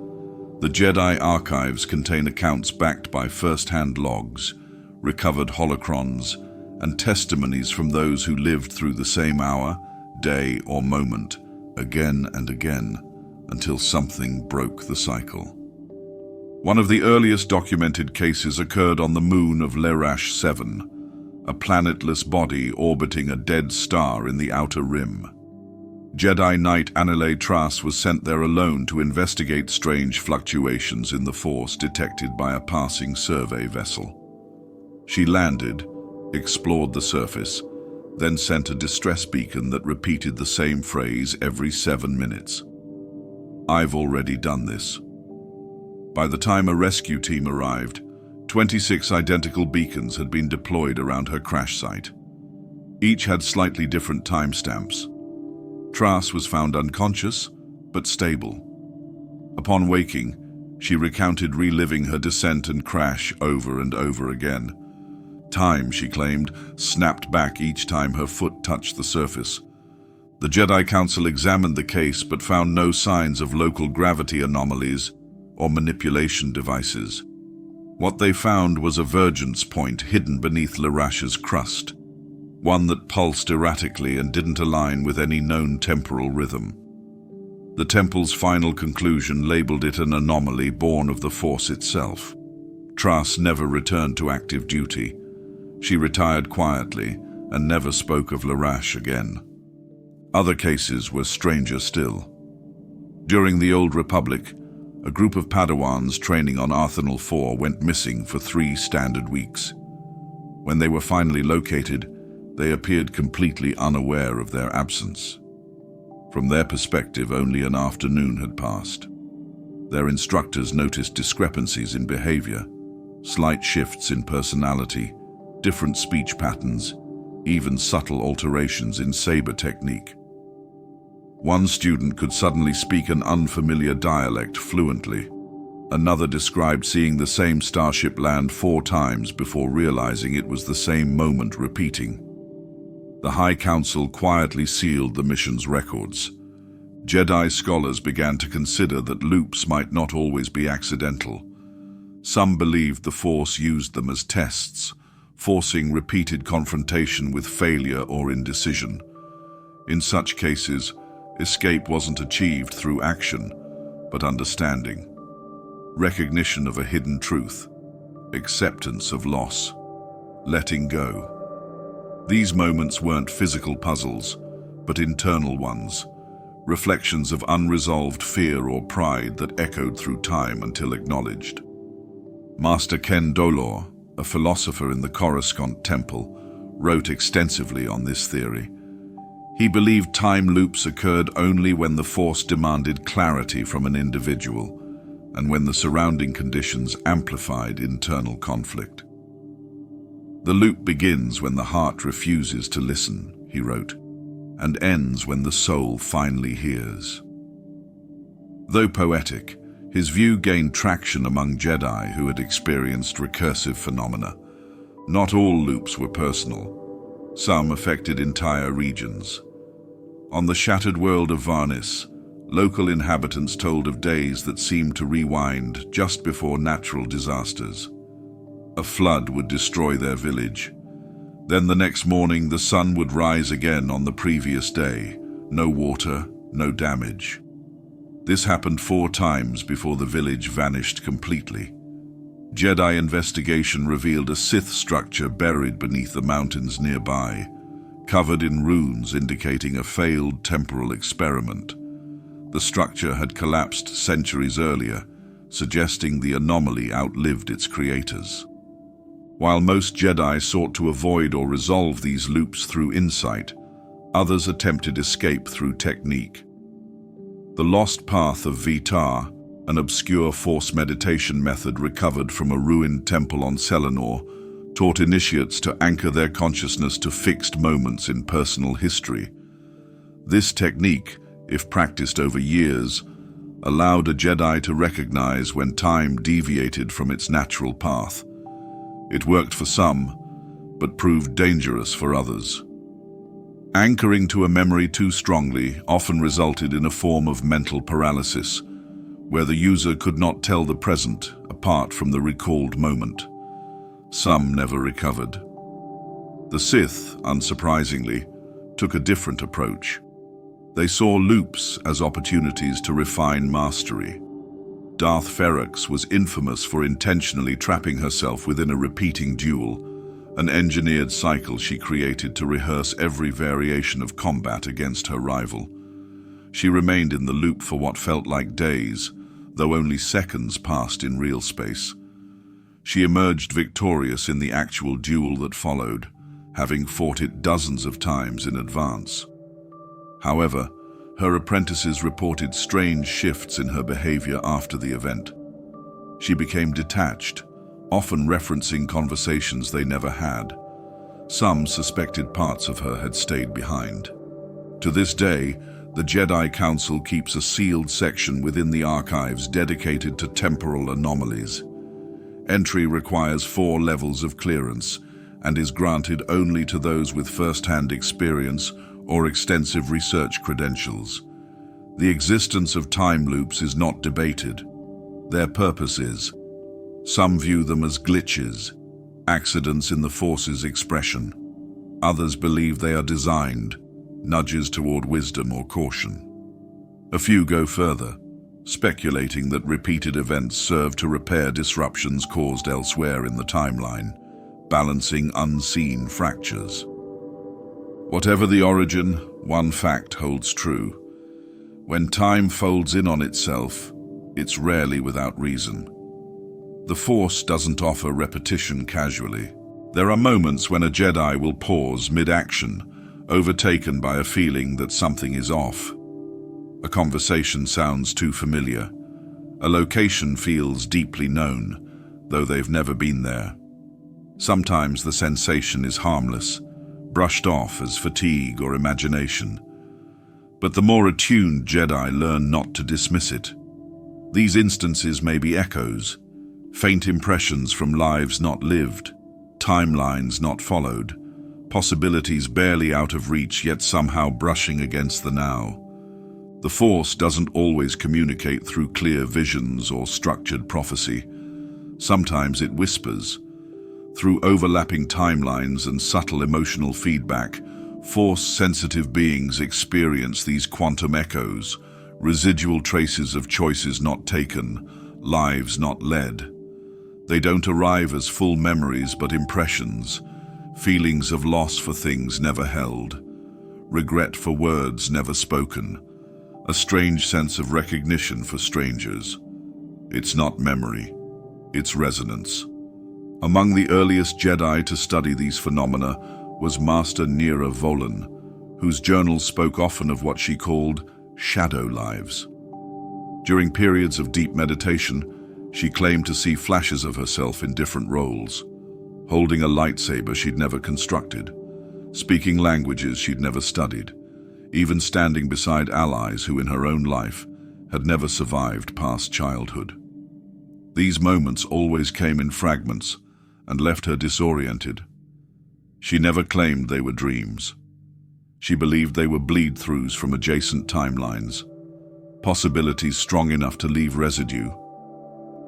A: The Jedi archives contain accounts backed by first-hand logs, recovered holocrons, and testimonies from those who lived through the same hour, day, or moment, again and again, until something broke the cycle. One of the earliest documented cases occurred on the moon of Lerash 7, a planetless body orbiting a dead star in the outer rim. Jedi Knight Anile Trask was sent there alone to investigate strange fluctuations in the Force detected by a passing survey vessel. She landed, explored the surface, then sent a distress beacon that repeated the same phrase every 7 minutes. "I've already done this." By the time a rescue team arrived, 26 identical beacons had been deployed around her crash site. Each had slightly different timestamps. Trask was found unconscious, but stable. Upon waking, she recounted reliving her descent and crash over and over again. Time, she claimed, snapped back each time her foot touched the surface. The Jedi Council examined the case but found no signs of local gravity anomalies or manipulation devices. What they found was a Vergence point hidden beneath Lerash's crust, one that pulsed erratically and didn't align with any known temporal rhythm. The Temple's final conclusion labeled it an anomaly born of the Force itself. Trask never returned to active duty. She retired quietly and never spoke of Lerash again. Other cases were stranger still. During the Old Republic, a group of Padawans training on Arthanal 4 went missing for 3 standard weeks. When they were finally located, they appeared completely unaware of their absence. From their perspective, only an afternoon had passed. Their instructors noticed discrepancies in behavior, slight shifts in personality, different speech patterns, even subtle alterations in saber technique. One student could suddenly speak an unfamiliar dialect fluently. Another described seeing the same starship land 4 times before realizing it was the same moment repeating. The High Council quietly sealed the mission's records. Jedi scholars began to consider that loops might not always be accidental. Some believed the Force used them as tests, forcing repeated confrontation with failure or indecision. In such cases, escape wasn't achieved through action, but understanding. Recognition of a hidden truth, acceptance of loss, letting go. These moments weren't physical puzzles, but internal ones, reflections of unresolved fear or pride that echoed through time until acknowledged. Master Ken Dolor, a philosopher in the Coruscant Temple, wrote extensively on this theory. He believed time loops occurred only when the Force demanded clarity from an individual, and when the surrounding conditions amplified internal conflict. The loop begins when the heart refuses to listen, he wrote, and ends when the soul finally hears. Though poetic, his view gained traction among Jedi who had experienced recursive phenomena. Not all loops were personal. Some affected entire regions. On the shattered world of Vergence, local inhabitants told of days that seemed to rewind just before natural disasters. A flood would destroy their village. Then the next morning the sun would rise again on the previous day. No water, no damage. This happened 4 times before the village vanished completely. Jedi investigation revealed a Sith structure buried beneath the mountains nearby, covered in runes indicating a failed temporal experiment. The structure had collapsed centuries earlier, suggesting the anomaly outlived its creators. While most Jedi sought to avoid or resolve these loops through insight, others attempted escape through technique. The lost path of Vitar, an obscure Force meditation method recovered from a ruined temple on Selenor, taught initiates to anchor their consciousness to fixed moments in personal history. This technique, if practiced over years, allowed a Jedi to recognize when time deviated from its natural path. It worked for some, but proved dangerous for others. Anchoring to a memory too strongly often resulted in a form of mental paralysis, where the user could not tell the present apart from the recalled moment. Some never recovered. The Sith, unsurprisingly, took a different approach. They saw loops as opportunities to refine mastery. Darth Ferrix was infamous for intentionally trapping herself within a repeating duel, an engineered cycle she created to rehearse every variation of combat against her rival. She remained in the loop for what felt like days, though only seconds passed in real space. She emerged victorious in the actual duel that followed, having fought it dozens of times in advance. However, her apprentices reported strange shifts in her behavior after the event. She became detached, often referencing conversations they never had. Some suspected parts of her had stayed behind. To this day, the Jedi Council keeps a sealed section within the archives dedicated to temporal anomalies. Entry requires 4 levels of clearance and is granted only to those with first-hand experience or extensive research credentials. The existence of time loops is not debated. Their purpose is. Some view them as glitches, accidents in the Force's expression. Others believe they are designed, nudges toward wisdom or caution. A few go further, speculating that repeated events serve to repair disruptions caused elsewhere in the timeline, balancing unseen fractures. Whatever the origin, one fact holds true. When time folds in on itself, it's rarely without reason. The Force doesn't offer repetition casually. There are moments when a Jedi will pause mid-action, overtaken by a feeling that something is off. A conversation sounds too familiar. A location feels deeply known, though they've never been there. Sometimes the sensation is harmless, brushed off as fatigue or imagination. But the more attuned Jedi learn not to dismiss it. These instances may be echoes, faint impressions from lives not lived, timelines not followed, possibilities barely out of reach yet somehow brushing against the now. The Force doesn't always communicate through clear visions or structured prophecy. Sometimes it whispers. Through overlapping timelines and subtle emotional feedback, Force-sensitive beings experience these quantum echoes, residual traces of choices not taken, lives not led. They don't arrive as full memories but impressions, feelings of loss for things never held, regret for words never spoken, a strange sense of recognition for strangers. It's not memory, it's resonance. Among the earliest Jedi to study these phenomena was Master Nera Volan, whose journals spoke often of what she called shadow lives. During periods of deep meditation, she claimed to see flashes of herself in different roles, holding a lightsaber she'd never constructed, speaking languages she'd never studied, even standing beside allies who in her own life had never survived past childhood. These moments always came in fragments and left her disoriented. She never claimed they were dreams. She believed they were bleed-throughs from adjacent timelines, possibilities strong enough to leave residue.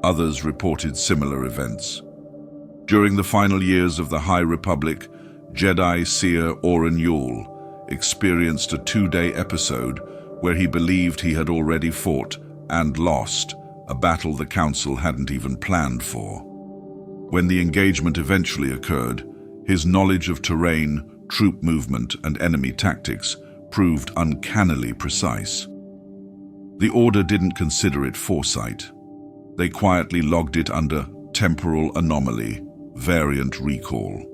A: Others reported similar events. During the final years of the High Republic, Jedi seer Oren Yul experienced a 2-day episode where he believed he had already fought and lost a battle the Council hadn't even planned for. When the engagement eventually occurred, his knowledge of terrain, troop movement, and enemy tactics proved uncannily precise. The Order didn't consider it foresight. They quietly logged it under Temporal Anomaly, Variant Recall.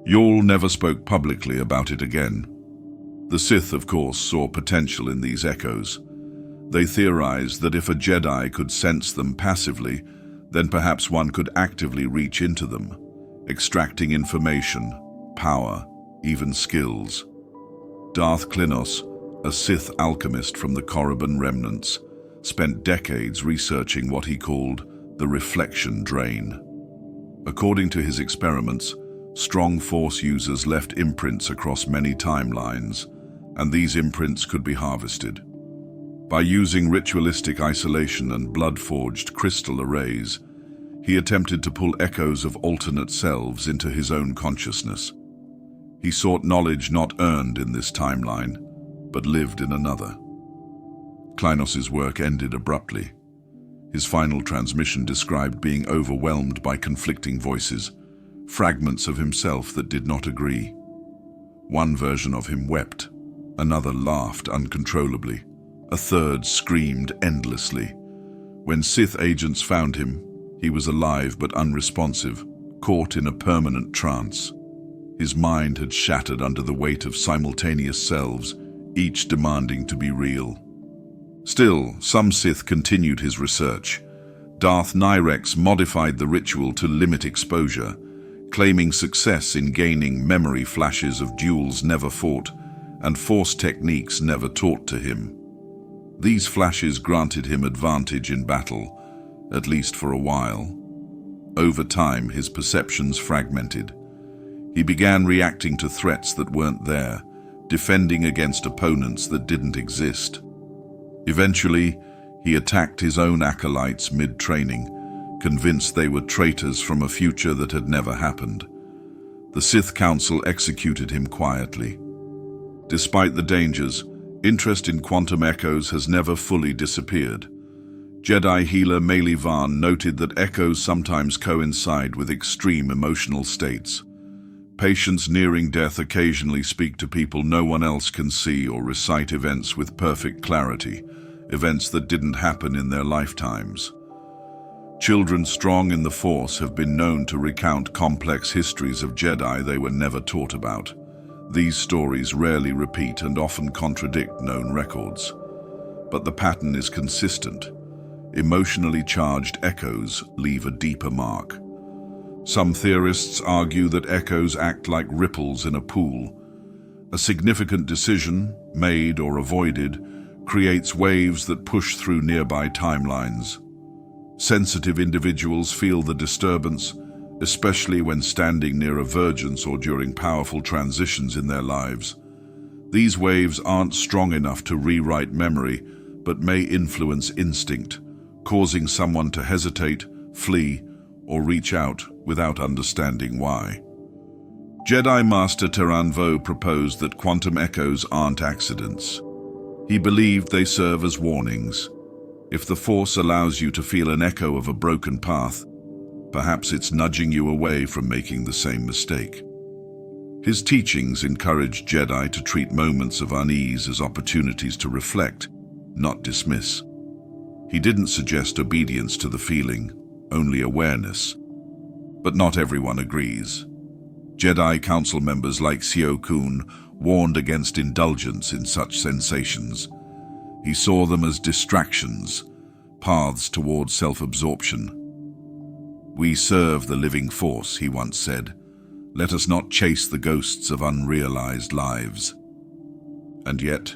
A: Yul never spoke publicly about it again. The Sith, of course, saw potential in these echoes. They theorized that if a Jedi could sense them passively, then perhaps one could actively reach into them, extracting information, power, even skills. Darth Klinos, a Sith alchemist from the Korriban remnants, spent decades researching what he called the reflection drain. According to his experiments, strong Force users left imprints across many timelines, and these imprints could be harvested. By using ritualistic isolation and blood-forged crystal arrays, he attempted to pull echoes of alternate selves into his own consciousness. He sought knowledge not earned in this timeline, but lived in another. Klinos's work ended abruptly. His final transmission described being overwhelmed by conflicting voices, fragments of himself that did not agree. One version of him wept, another laughed uncontrollably, a third screamed endlessly. When Sith agents found him, he was alive but unresponsive, caught in a permanent trance. His mind had shattered under the weight of simultaneous selves, each demanding to be real. Still, some Sith continued his research. Darth Nyrex modified the ritual to limit exposure, claiming success in gaining memory flashes of duels never fought and Force techniques never taught to him. These flashes granted him advantage in battle, at least for a while. Over time, his perceptions fragmented. He began reacting to threats that weren't there, defending against opponents that didn't exist. Eventually, he attacked his own acolytes mid-training, convinced they were traitors from a future that had never happened. The Sith Council executed him quietly. Despite the dangers, interest in quantum echoes has never fully disappeared. Jedi healer Meili Vaughn noted that echoes sometimes coincide with extreme emotional states. Patients nearing death occasionally speak to people no one else can see or recite events with perfect clarity, events that didn't happen in their lifetimes. Children strong in the Force have been known to recount complex histories of Jedi they were never taught about. These stories rarely repeat and often contradict known records. But the pattern is consistent. Emotionally charged echoes leave a deeper mark. Some theorists argue that echoes act like ripples in a pool. A significant decision, made or avoided, creates waves that push through nearby timelines. Sensitive individuals feel the disturbance, especially when standing near a Vergence or during powerful transitions in their lives. These waves aren't strong enough to rewrite memory, but may influence instinct, causing someone to hesitate, flee, or reach out without understanding why. Jedi Master Teran Vo proposed that quantum echoes aren't accidents. He believed they serve as warnings. If the Force allows you to feel an echo of a broken path, perhaps it's nudging you away from making the same mistake. His teachings encouraged Jedi to treat moments of unease as opportunities to reflect, not dismiss. He didn't suggest obedience to the feeling, only awareness. But not everyone agrees. Jedi Council members like Seo Kun warned against indulgence in such sensations. He saw them as distractions, paths towards self-absorption. "We serve the living force," he once said. "Let us not chase the ghosts of unrealized lives." And yet,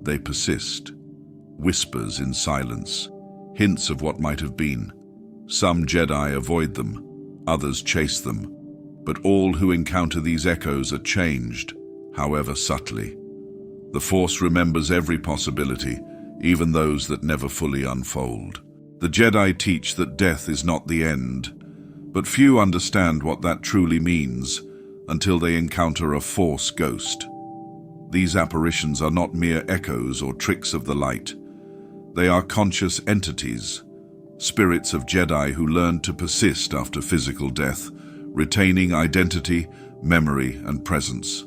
A: they persist. Whispers in silence, hints of what might have been. Some Jedi avoid them, others chase them. But all who encounter these echoes are changed, however subtly. The Force remembers every possibility, even those that never fully unfold. The Jedi teach that death is not the end, but few understand what that truly means until they encounter a Force ghost. These apparitions are not mere echoes or tricks of the light. They are conscious entities, spirits of Jedi who learn to persist after physical death, retaining identity, memory, and presence.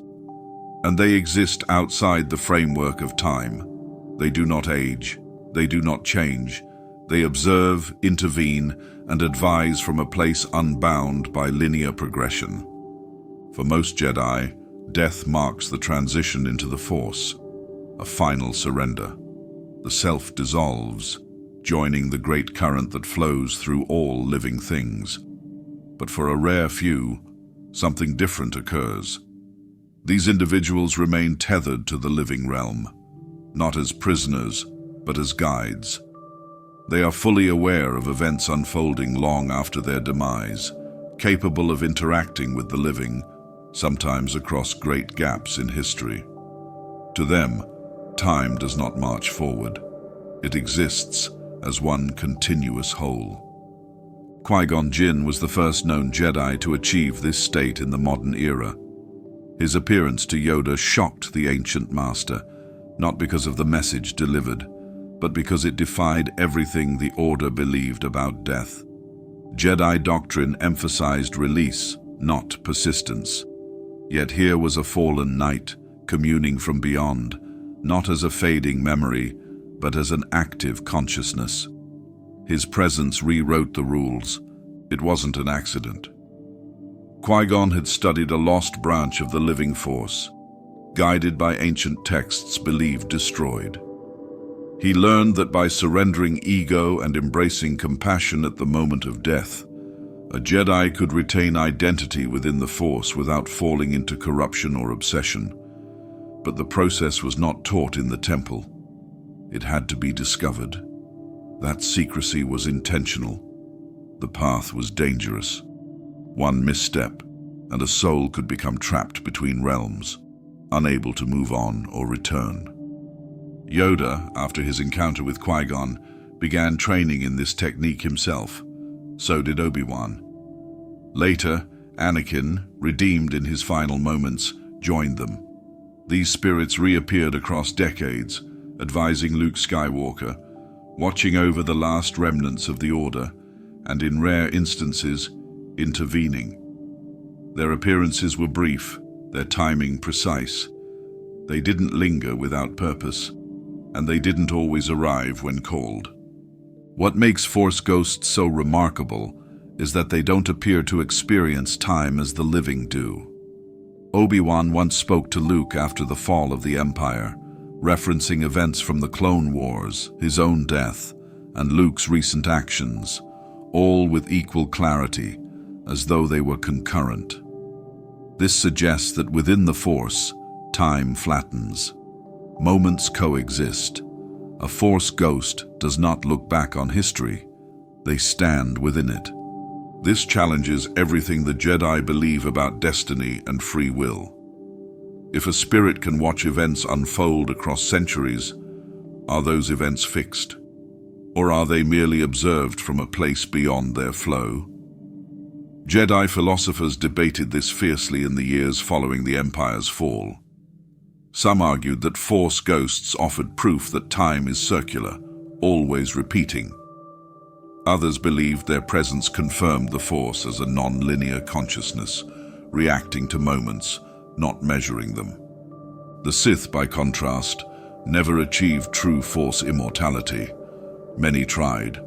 A: And they exist outside the framework of time. They do not age, they do not change. They observe, intervene, and advise from a place unbound by linear progression. For most Jedi, death marks the transition into the Force, a final surrender. The self dissolves, joining the great current that flows through all living things. But for a rare few, something different occurs. These individuals remain tethered to the living realm, not as prisoners, but as guides. They are fully aware of events unfolding long after their demise, capable of interacting with the living, sometimes across great gaps in history. To them, time does not march forward. It exists as one continuous whole. Qui-Gon Jinn was the first known Jedi to achieve this state in the modern era. His appearance to Yoda shocked the ancient master, not because of the message delivered, but because it defied everything the Order believed about death. Jedi doctrine emphasized release, not persistence. Yet here was a fallen knight, communing from beyond, not as a fading memory, but as an active consciousness. His presence rewrote the rules. It wasn't an accident. Qui-Gon had studied a lost branch of the living Force, guided by ancient texts believed destroyed. He learned that by surrendering ego and embracing compassion at the moment of death, a Jedi could retain identity within the Force without falling into corruption or obsession. But the process was not taught in the temple. It had to be discovered. That secrecy was intentional. The path was dangerous. One misstep, and a soul could become trapped between realms, unable to move on or return. Yoda, after his encounter with Qui-Gon, began training in this technique himself. So did Obi-Wan. Later, Anakin, redeemed in his final moments, joined them. These spirits reappeared across decades, advising Luke Skywalker, watching over the last remnants of the Order, and in rare instances, intervening. Their appearances were brief, their timing precise. They didn't linger without purpose, and they didn't always arrive when called. What makes Force ghosts so remarkable is that they don't appear to experience time as the living do. Obi-Wan once spoke to Luke after the fall of the Empire, referencing events from the Clone Wars, his own death, and Luke's recent actions, all with equal clarity, as though they were concurrent. This suggests that within the Force, time flattens. Moments coexist. A Force ghost does not look back on history. They stand within it. This challenges everything the Jedi believe about destiny and free will. If a spirit can watch events unfold across centuries, are those events fixed? Or are they merely observed from a place beyond their flow? Jedi philosophers debated this fiercely in the years following the Empire's fall. Some argued that Force ghosts offered proof that time is circular, always repeating. Others believed their presence confirmed the Force as a non-linear consciousness, reacting to moments, not measuring them. The Sith, by contrast, never achieved true Force immortality. Many tried.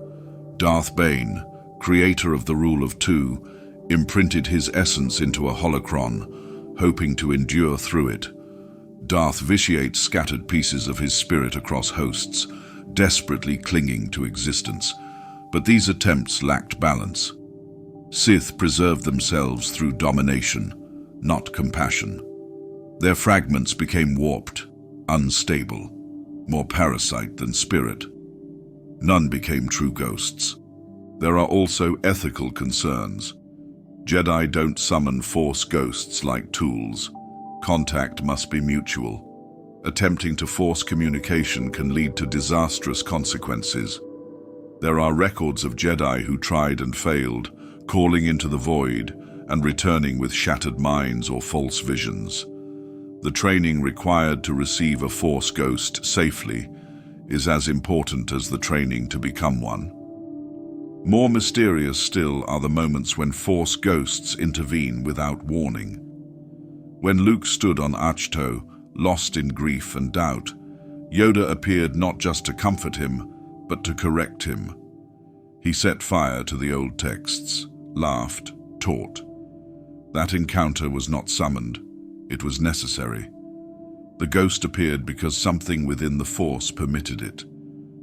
A: Darth Bane, creator of the Rule of Two, imprinted his essence into a holocron, hoping to endure through it. Darth vitiates scattered pieces of his spirit across hosts, desperately clinging to existence. But these attempts lacked balance. Sith preserved themselves through domination, not compassion. Their fragments became warped, unstable, more parasite than spirit. None became true ghosts. There are also ethical concerns. Jedi don't summon Force ghosts like tools. Contact must be mutual. Attempting to force communication can lead to disastrous consequences. There are records of Jedi who tried and failed, calling into the void and returning with shattered minds or false visions. The training required to receive a Force ghost safely is as important as the training to become one. More mysterious still are the moments when Force ghosts intervene without warning. When Luke stood on Ahch-To, lost in grief and doubt, Yoda appeared not just to comfort him, but to correct him. He set fire to the old texts, laughed, taught. That encounter was not summoned, it was necessary. The ghost appeared because something within the Force permitted it,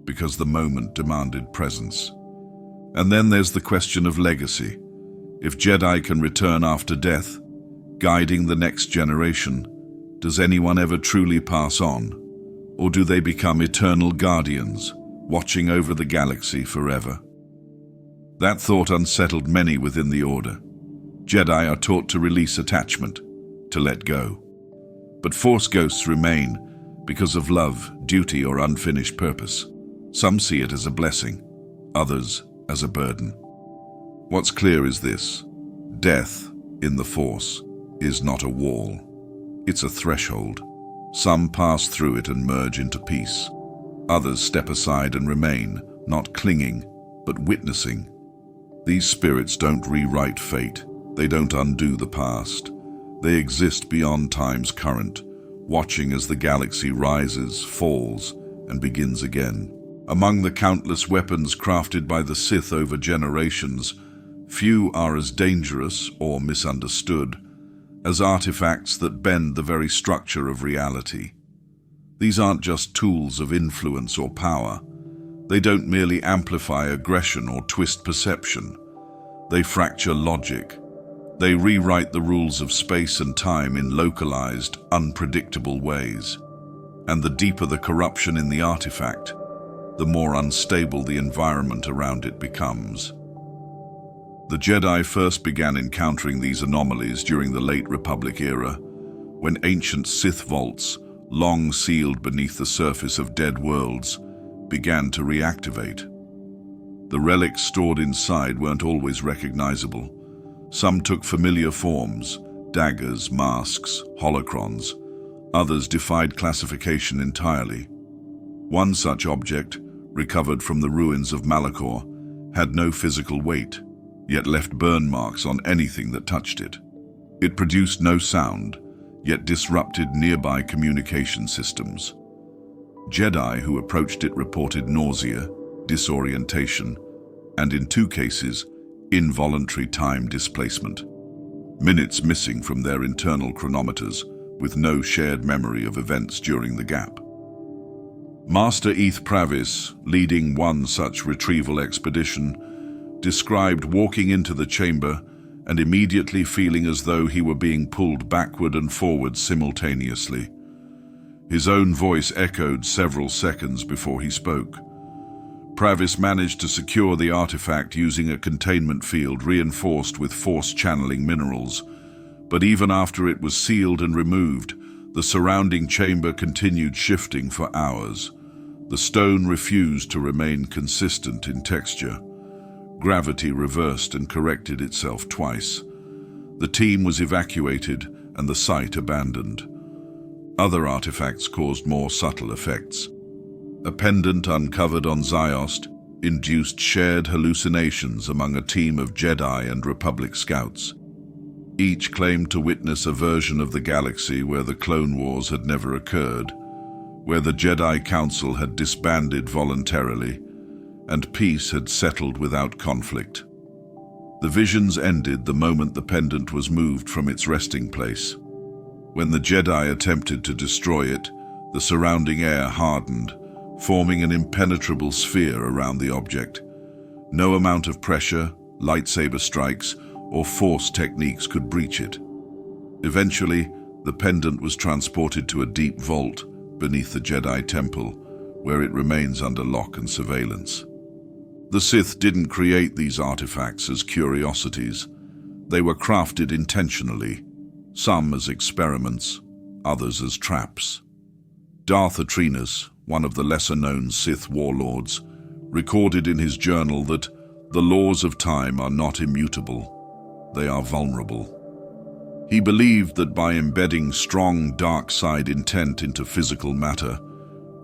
A: because the moment demanded presence. And then there's the question of legacy. If Jedi can return after death, guiding the next generation, does anyone ever truly pass on? Or do they become eternal guardians, watching over the galaxy forever? That thought unsettled many within the Order. Jedi are taught to release attachment, to let go. But Force ghosts remain because of love, duty, or unfinished purpose. Some see it as a blessing, others as a burden. What's clear is this: death in the Force is not a wall, it's a threshold. Some pass through it and merge into peace. Others step aside and remain, not clinging, but witnessing. These spirits don't rewrite fate, they don't undo the past. They exist beyond time's current, watching as the galaxy rises, falls, and begins again. Among the countless weapons crafted by the Sith over generations, few are as dangerous or misunderstood as artifacts that bend the very structure of reality. These aren't just tools of influence or power. They don't merely amplify aggression or twist perception. They fracture logic. They rewrite the rules of space and time in localized, unpredictable ways. And the deeper the corruption in the artifact, the more unstable the environment around it becomes. The Jedi first began encountering these anomalies during the late Republic era, when ancient Sith vaults, long sealed beneath the surface of dead worlds, began to reactivate. The relics stored inside weren't always recognizable. Some took familiar forms, daggers, masks, holocrons. Others defied classification entirely. One such object, recovered from the ruins of Malachor, had no physical weight, yet left burn marks on anything that touched it. It produced no sound, yet disrupted nearby communication systems. Jedi who approached it reported nausea, disorientation, and in 2 cases, involuntary time displacement. Minutes missing from their internal chronometers, with no shared memory of events during the gap. Master Eth Pravis, leading one such retrieval expedition, described walking into the chamber and immediately feeling as though he were being pulled backward and forward simultaneously. His own voice echoed several seconds before he spoke. Pravis managed to secure the artifact using a containment field reinforced with force-channeling minerals, but even after it was sealed and removed, the surrounding chamber continued shifting for hours. The stone refused to remain consistent in texture. Gravity reversed and corrected itself twice. The team was evacuated and the site abandoned. Other artifacts caused more subtle effects. A pendant uncovered on Ziost induced shared hallucinations among a team of Jedi and Republic scouts. Each claimed to witness a version of the galaxy where the Clone Wars had never occurred, where the Jedi Council had disbanded voluntarily, and peace had settled without conflict. The visions ended the moment the pendant was moved from its resting place. When the Jedi attempted to destroy it, the surrounding air hardened, forming an impenetrable sphere around the object. No amount of pressure, lightsaber strikes, or force techniques could breach it. Eventually, the pendant was transported to a deep vault beneath the Jedi Temple, where it remains under lock and surveillance. The Sith didn't create these artifacts as curiosities. They were crafted intentionally, some as experiments, others as traps. Darth Atrenus, one of the lesser-known Sith warlords, recorded in his journal that the laws of time are not immutable, they are vulnerable. He believed that by embedding strong dark side intent into physical matter,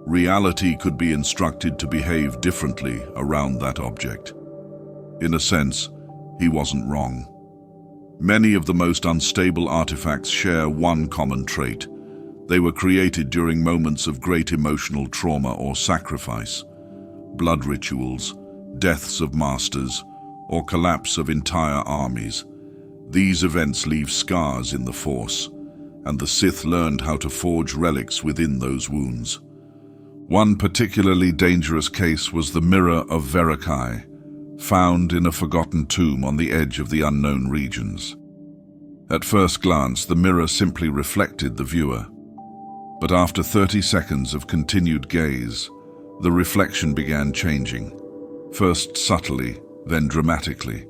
A: reality could be instructed to behave differently around that object. In a sense, he wasn't wrong. Many of the most unstable artifacts share one common trait. They were created during moments of great emotional trauma or sacrifice. Blood rituals, deaths of masters, or collapse of entire armies. These events leave scars in the Force, and the Sith learned how to forge relics within those wounds. One particularly dangerous case was the Mirror of Vergence, found in a forgotten tomb on the edge of the unknown regions. At first glance, the mirror simply reflected the viewer. But after 30 seconds of continued gaze, the reflection began changing, first subtly, then dramatically.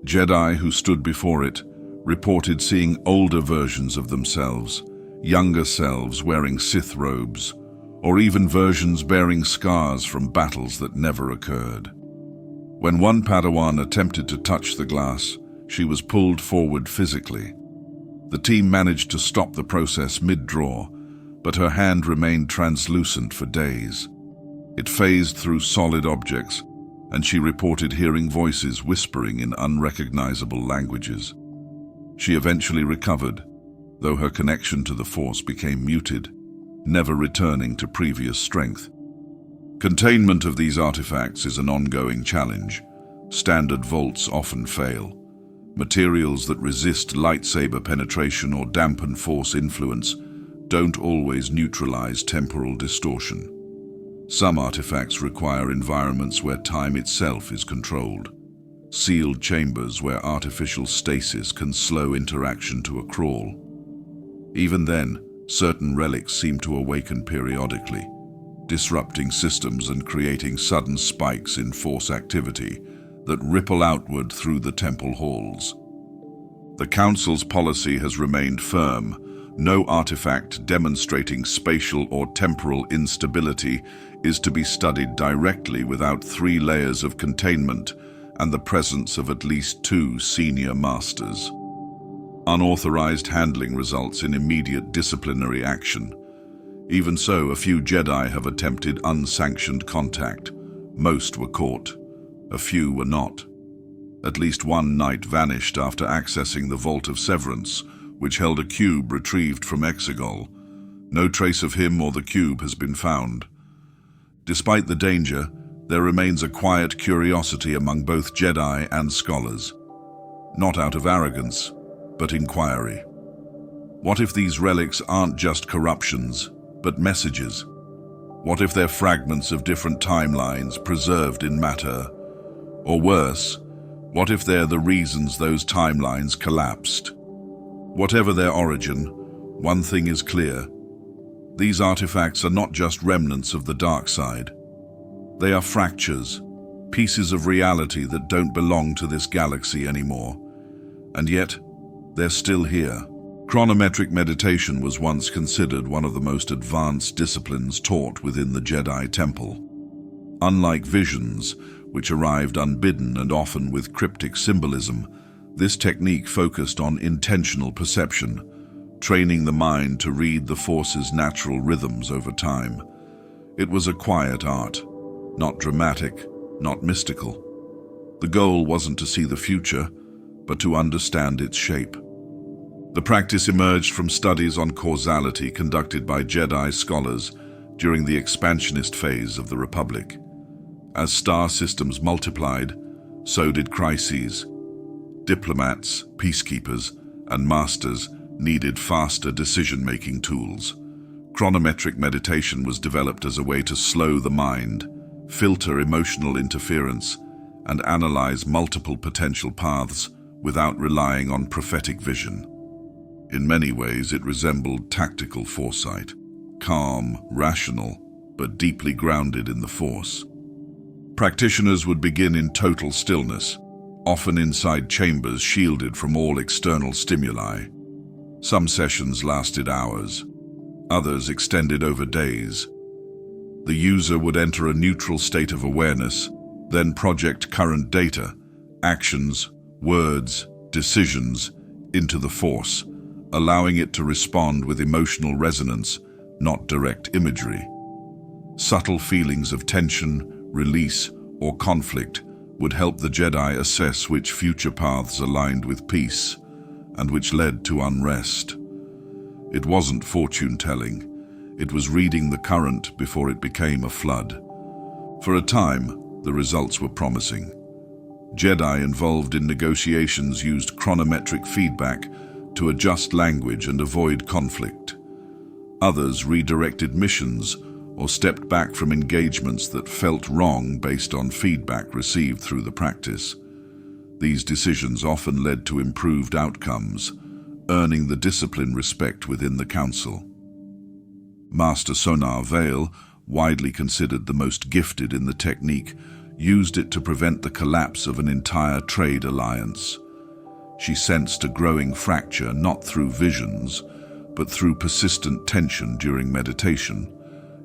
A: Jedi who stood before it reported seeing older versions of themselves, younger selves wearing Sith robes, or even versions bearing scars from battles that never occurred. When one Padawan attempted to touch the glass, she was pulled forward physically. The team managed to stop the process mid-draw, but her hand remained translucent for days. It phased through solid objects, and she reported hearing voices whispering in unrecognizable languages. She eventually recovered, though her connection to the Force became muted, never returning to previous strength. Containment of these artifacts is an ongoing challenge. Standard vaults often fail. Materials that resist lightsaber penetration or dampen Force influence don't always neutralize temporal distortion. Some artifacts require environments where time itself is controlled. Sealed chambers where artificial stasis can slow interaction to a crawl. Even then, certain relics seem to awaken periodically, disrupting systems and creating sudden spikes in Force activity that ripple outward through the temple halls. The Council's policy has remained firm. No artifact demonstrating spatial or temporal instability is to be studied directly without 3 layers of containment and the presence of at least 2 senior masters. Unauthorized handling results in immediate disciplinary action. Even so, a few Jedi have attempted unsanctioned contact. Most were caught. A few were not. At least one knight vanished after accessing the Vault of Severance, which held a cube retrieved from Exegol. No trace of him or the cube has been found. Despite the danger, there remains a quiet curiosity among both Jedi and scholars. Not out of arrogance, but inquiry. What if these relics aren't just corruptions, but messages? What if they're fragments of different timelines preserved in matter? Or worse, what if they're the reasons those timelines collapsed? Whatever their origin, one thing is clear. These artifacts are not just remnants of the dark side. They are fractures, pieces of reality that don't belong to this galaxy anymore. And yet, they're still here. Chronometric meditation was once considered one of the most advanced disciplines taught within the Jedi Temple. Unlike visions, which arrived unbidden and often with cryptic symbolism, this technique focused on intentional perception, training the mind to read the Force's natural rhythms over time. It was a quiet art, not dramatic, not mystical. The goal wasn't to see the future, but to understand its shape. The practice emerged from studies on causality conducted by Jedi scholars during the expansionist phase of the Republic. As star systems multiplied, so did crises. Diplomats, peacekeepers, and masters needed faster decision-making tools. Chronometric meditation was developed as a way to slow the mind, filter emotional interference, and analyze multiple potential paths without relying on prophetic vision. In many ways, it resembled tactical foresight, calm, rational, but deeply grounded in the Force. Practitioners would begin in total stillness, often inside chambers shielded from all external stimuli. Some sessions lasted hours, others extended over days. The user would enter a neutral state of awareness, then project current data, actions, words, decisions into the Force, allowing it to respond with emotional resonance, not direct imagery. Subtle feelings of tension, release, or conflict would help the Jedi assess which future paths aligned with peace and which led to unrest. It wasn't fortune-telling. It was reading the current before it became a flood. For a time, the results were promising. Jedi involved in negotiations used chronometric feedback to adjust language and avoid conflict. Others redirected missions or stepped back from engagements that felt wrong based on feedback received through the practice. These decisions often led to improved outcomes, earning the discipline respect within the Council. Master Sonar Vale, widely considered the most gifted in the technique, used it to prevent the collapse of an entire trade alliance. She sensed a growing fracture not through visions, but through persistent tension during meditation,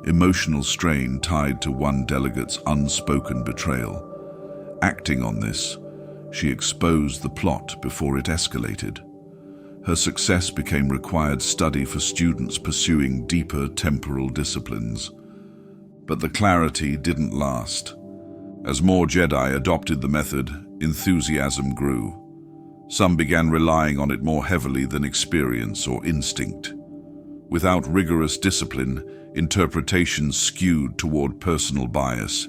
A: emotional strain tied to one delegate's unspoken betrayal. Acting on this, she exposed the plot before it escalated. Her success became required study for students pursuing deeper temporal disciplines. But the clarity didn't last. As more Jedi adopted the method, enthusiasm grew. Some began relying on it more heavily than experience or instinct. Without rigorous discipline, interpretations skewed toward personal bias.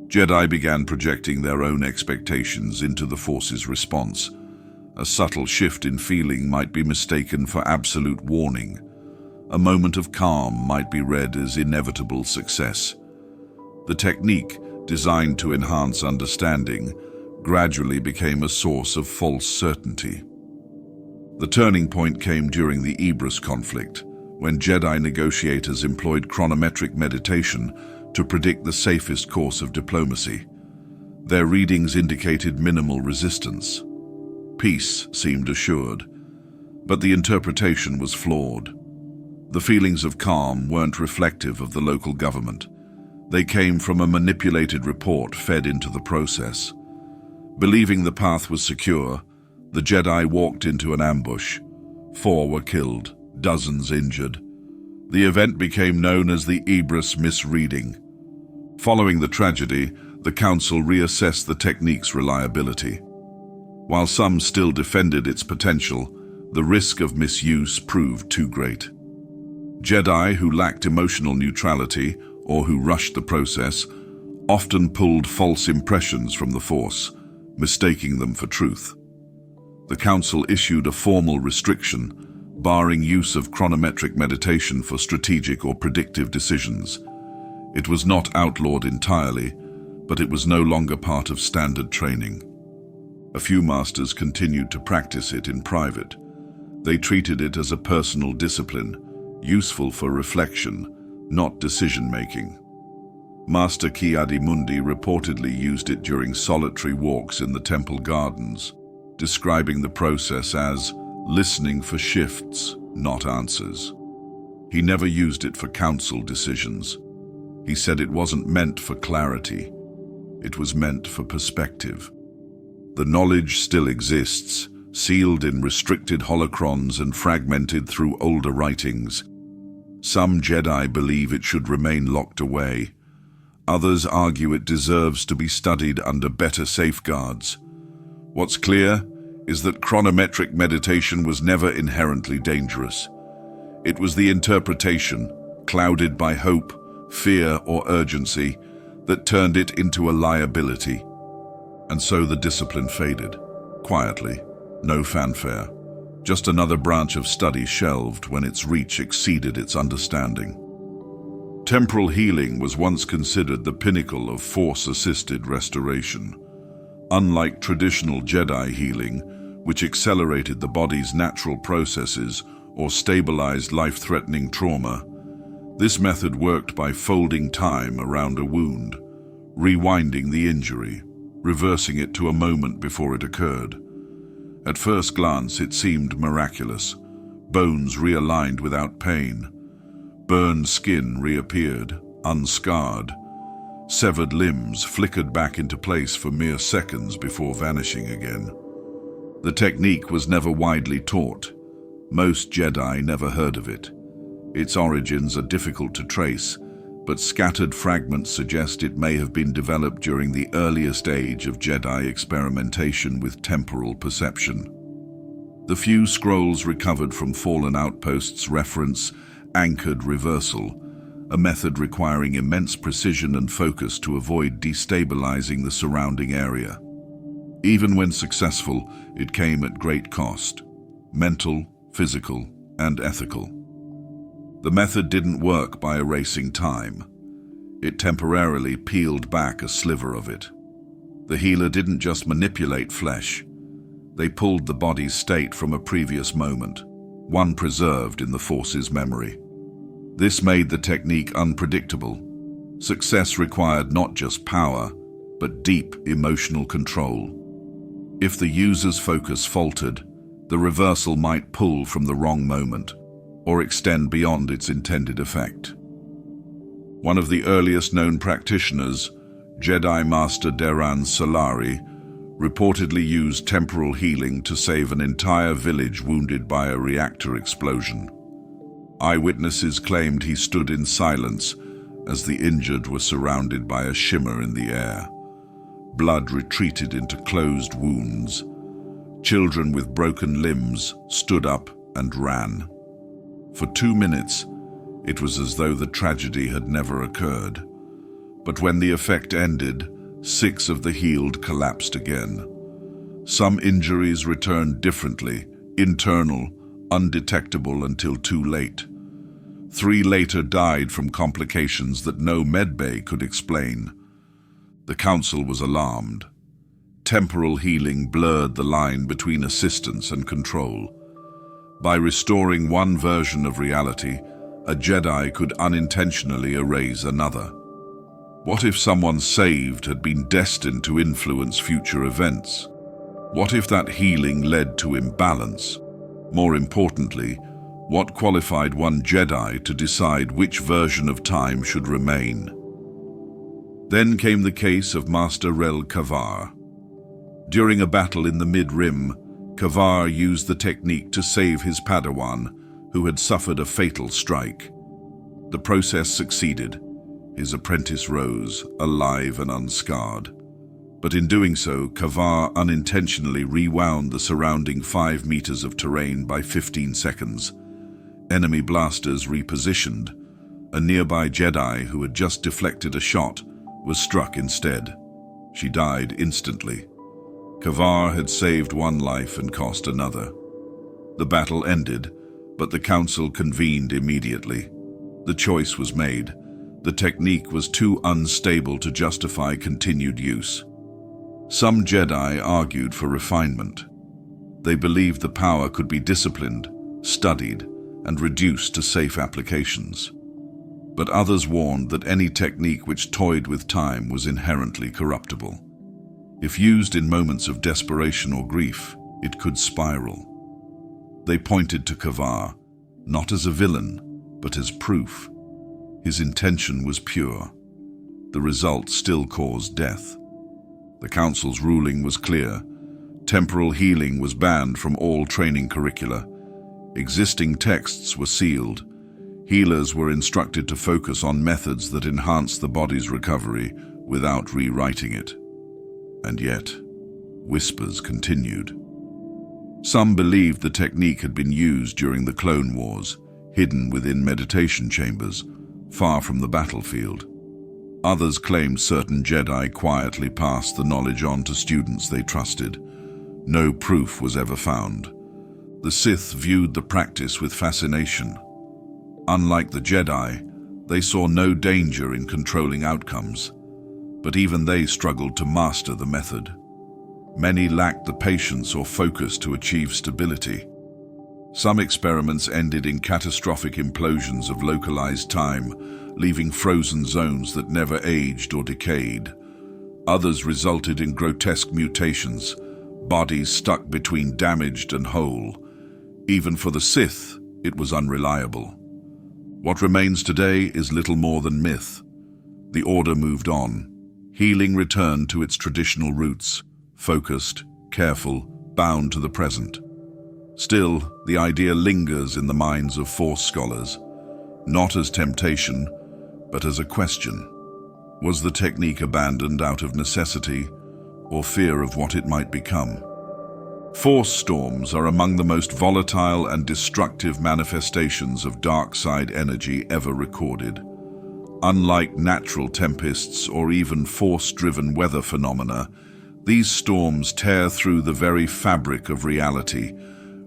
A: Jedi began projecting their own expectations into the Force's response. A subtle shift in feeling might be mistaken for absolute warning. A moment of calm might be read as inevitable success. The technique, designed to enhance understanding, gradually became a source of false certainty. The turning point came during the Ibris conflict, when Jedi negotiators employed chronometric meditation to predict the safest course of diplomacy. Their readings indicated minimal resistance. Peace seemed assured, but the interpretation was flawed. The feelings of calm weren't reflective of the local government. They came from a manipulated report fed into the process. Believing the path was secure, the Jedi walked into an ambush. 4 were killed, dozens injured. The event became known as the Ibris misreading. Following the tragedy, the Council reassessed the technique's reliability. While some still defended its potential, the risk of misuse proved too great. Jedi who lacked emotional neutrality or who rushed the process often pulled false impressions from the Force, mistaking them for truth. The Council issued a formal restriction, barring use of chronometric meditation for strategic or predictive decisions. It was not outlawed entirely, but it was no longer part of standard training. A few masters continued to practice it in private. They treated it as a personal discipline, useful for reflection, not decision-making. Master Ki-Adi-Mundi reportedly used it during solitary walks in the temple gardens, describing the process as listening for shifts, not answers. He never used it for council decisions. He said it wasn't meant for clarity. It was meant for perspective. The knowledge still exists, sealed in restricted holocrons and fragmented through older writings. Some Jedi believe it should remain locked away. Others argue it deserves to be studied under better safeguards. What's clear is that chronometric meditation was never inherently dangerous. It was the interpretation, clouded by hope, fear, or urgency, that turned it into a liability. And so the discipline faded, quietly, no fanfare, just another branch of study shelved when its reach exceeded its understanding. Temporal healing was once considered the pinnacle of force-assisted restoration. Unlike traditional Jedi healing, which accelerated the body's natural processes or stabilized life-threatening trauma, this method worked by folding time around a wound, rewinding the injury, reversing it to a moment before it occurred. At first glance, it seemed miraculous. Bones realigned without pain. Burned skin reappeared, unscarred. Severed limbs flickered back into place for mere seconds before vanishing again. The technique was never widely taught. Most Jedi never heard of it. Its origins are difficult to trace, but scattered fragments suggest it may have been developed during the earliest age of Jedi experimentation with temporal perception. The few scrolls recovered from fallen outposts reference anchored reversal, a method requiring immense precision and focus to avoid destabilizing the surrounding area. Even when successful, it came at great cost: mental, physical, and ethical. The method didn't work by erasing time. It temporarily peeled back a sliver of it. The healer didn't just manipulate flesh. They pulled the body's state from a previous moment, one preserved in the Force's memory. This made the technique unpredictable. Success required not just power, but deep emotional control. If the user's focus faltered, the reversal might pull from the wrong moment, or extend beyond its intended effect. One of the earliest known practitioners, Jedi Master Deran Solari, reportedly used temporal healing to save an entire village wounded by a reactor explosion. Eyewitnesses claimed he stood in silence as the injured were surrounded by a shimmer in the air. Blood retreated into closed wounds. Children with broken limbs stood up and ran. For 2 minutes, it was as though the tragedy had never occurred. But when the effect ended, 6 of the healed collapsed again. Some injuries returned differently, internal, undetectable until too late. 3 later died from complications that no medbay could explain. The council was alarmed. Temporal healing blurred the line between assistance and control. By restoring one version of reality, a Jedi could unintentionally erase another. What if someone saved had been destined to influence future events? What if that healing led to imbalance? More importantly, what qualified one Jedi to decide which version of time should remain? Then came the case of Master Rel Kavar. During a battle in the Mid-Rim, Kavar used the technique to save his Padawan, who had suffered a fatal strike. The process succeeded. His apprentice rose, alive and unscarred. But in doing so, Kavar unintentionally rewound the surrounding 5 meters of terrain by 15 seconds. Enemy blasters repositioned. A nearby Jedi who had just deflected a shot was struck instead. She died instantly. Kavar had saved one life and cost another. The battle ended, but the council convened immediately. The choice was made. The technique was too unstable to justify continued use. Some Jedi argued for refinement. They believed the power could be disciplined, studied, and reduced to safe applications. But others warned that any technique which toyed with time was inherently corruptible. If used in moments of desperation or grief, it could spiral. They pointed to Kavar, not as a villain, but as proof. His intention was pure. The result still caused death. The council's ruling was clear. Temporal healing was banned from all training curricula. Existing texts were sealed. Healers were instructed to focus on methods that enhanced the body's recovery without rewriting it. And yet, whispers continued. Some believed the technique had been used during the Clone Wars, hidden within meditation chambers, far from the battlefield. Others claimed certain Jedi quietly passed the knowledge on to students they trusted. No proof was ever found. The Sith viewed the practice with fascination. Unlike the Jedi, they saw no danger in controlling outcomes, but even they struggled to master the method. Many lacked the patience or focus to achieve stability. Some experiments ended in catastrophic implosions of localized time, leaving frozen zones that never aged or decayed. Others resulted in grotesque mutations, bodies stuck between damaged and whole. Even for the Sith, it was unreliable. What remains today is little more than myth. The Order moved on. Healing returned to its traditional roots, focused, careful, bound to the present. Still, the idea lingers in the minds of Force scholars, not as temptation, but as a question. Was the technique abandoned out of necessity or fear of what it might become? Force storms are among the most volatile and destructive manifestations of dark side energy ever recorded. Unlike natural tempests or even force-driven weather phenomena, these storms tear through the very fabric of reality,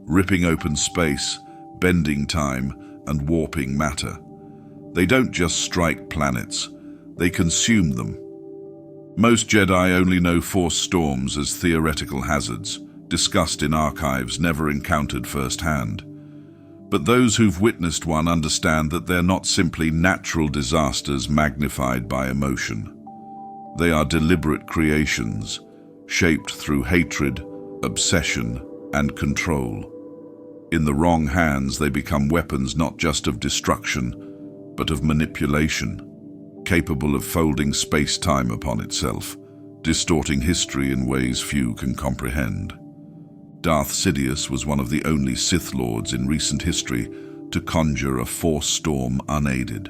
A: ripping open space, bending time, and warping matter. They don't just strike planets, they consume them. Most Jedi only know force storms as theoretical hazards, discussed in archives never encountered firsthand. But those who've witnessed one understand that they're not simply natural disasters magnified by emotion. They are deliberate creations, shaped through hatred, obsession, and control. In the wrong hands, they become weapons not just of destruction, but of manipulation, capable of folding space-time upon itself, distorting history in ways few can comprehend. Darth Sidious was one of the only Sith Lords in recent history to conjure a force storm unaided.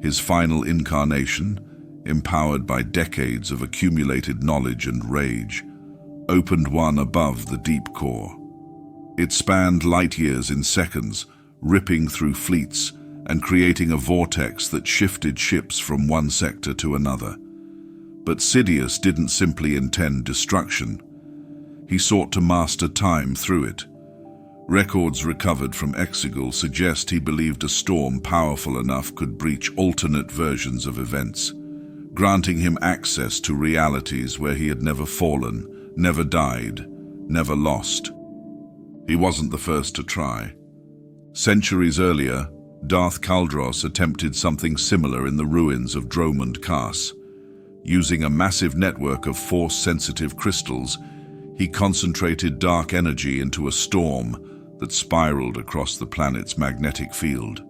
A: His final incarnation, empowered by decades of accumulated knowledge and rage, opened one above the deep core. It spanned light years in seconds, ripping through fleets and creating a vortex that shifted ships from one sector to another. But Sidious didn't simply intend destruction. He sought to master time through it. Records recovered from Exegol suggest he believed a storm powerful enough could breach alternate versions of events, granting him access to realities where he had never fallen, never died, never lost. He wasn't the first to try. Centuries earlier, Darth Kaldros attempted something similar in the ruins of Dromund Kaas. Using a massive network of force-sensitive crystals, he concentrated dark energy into a storm that spiraled across the planet's magnetic field.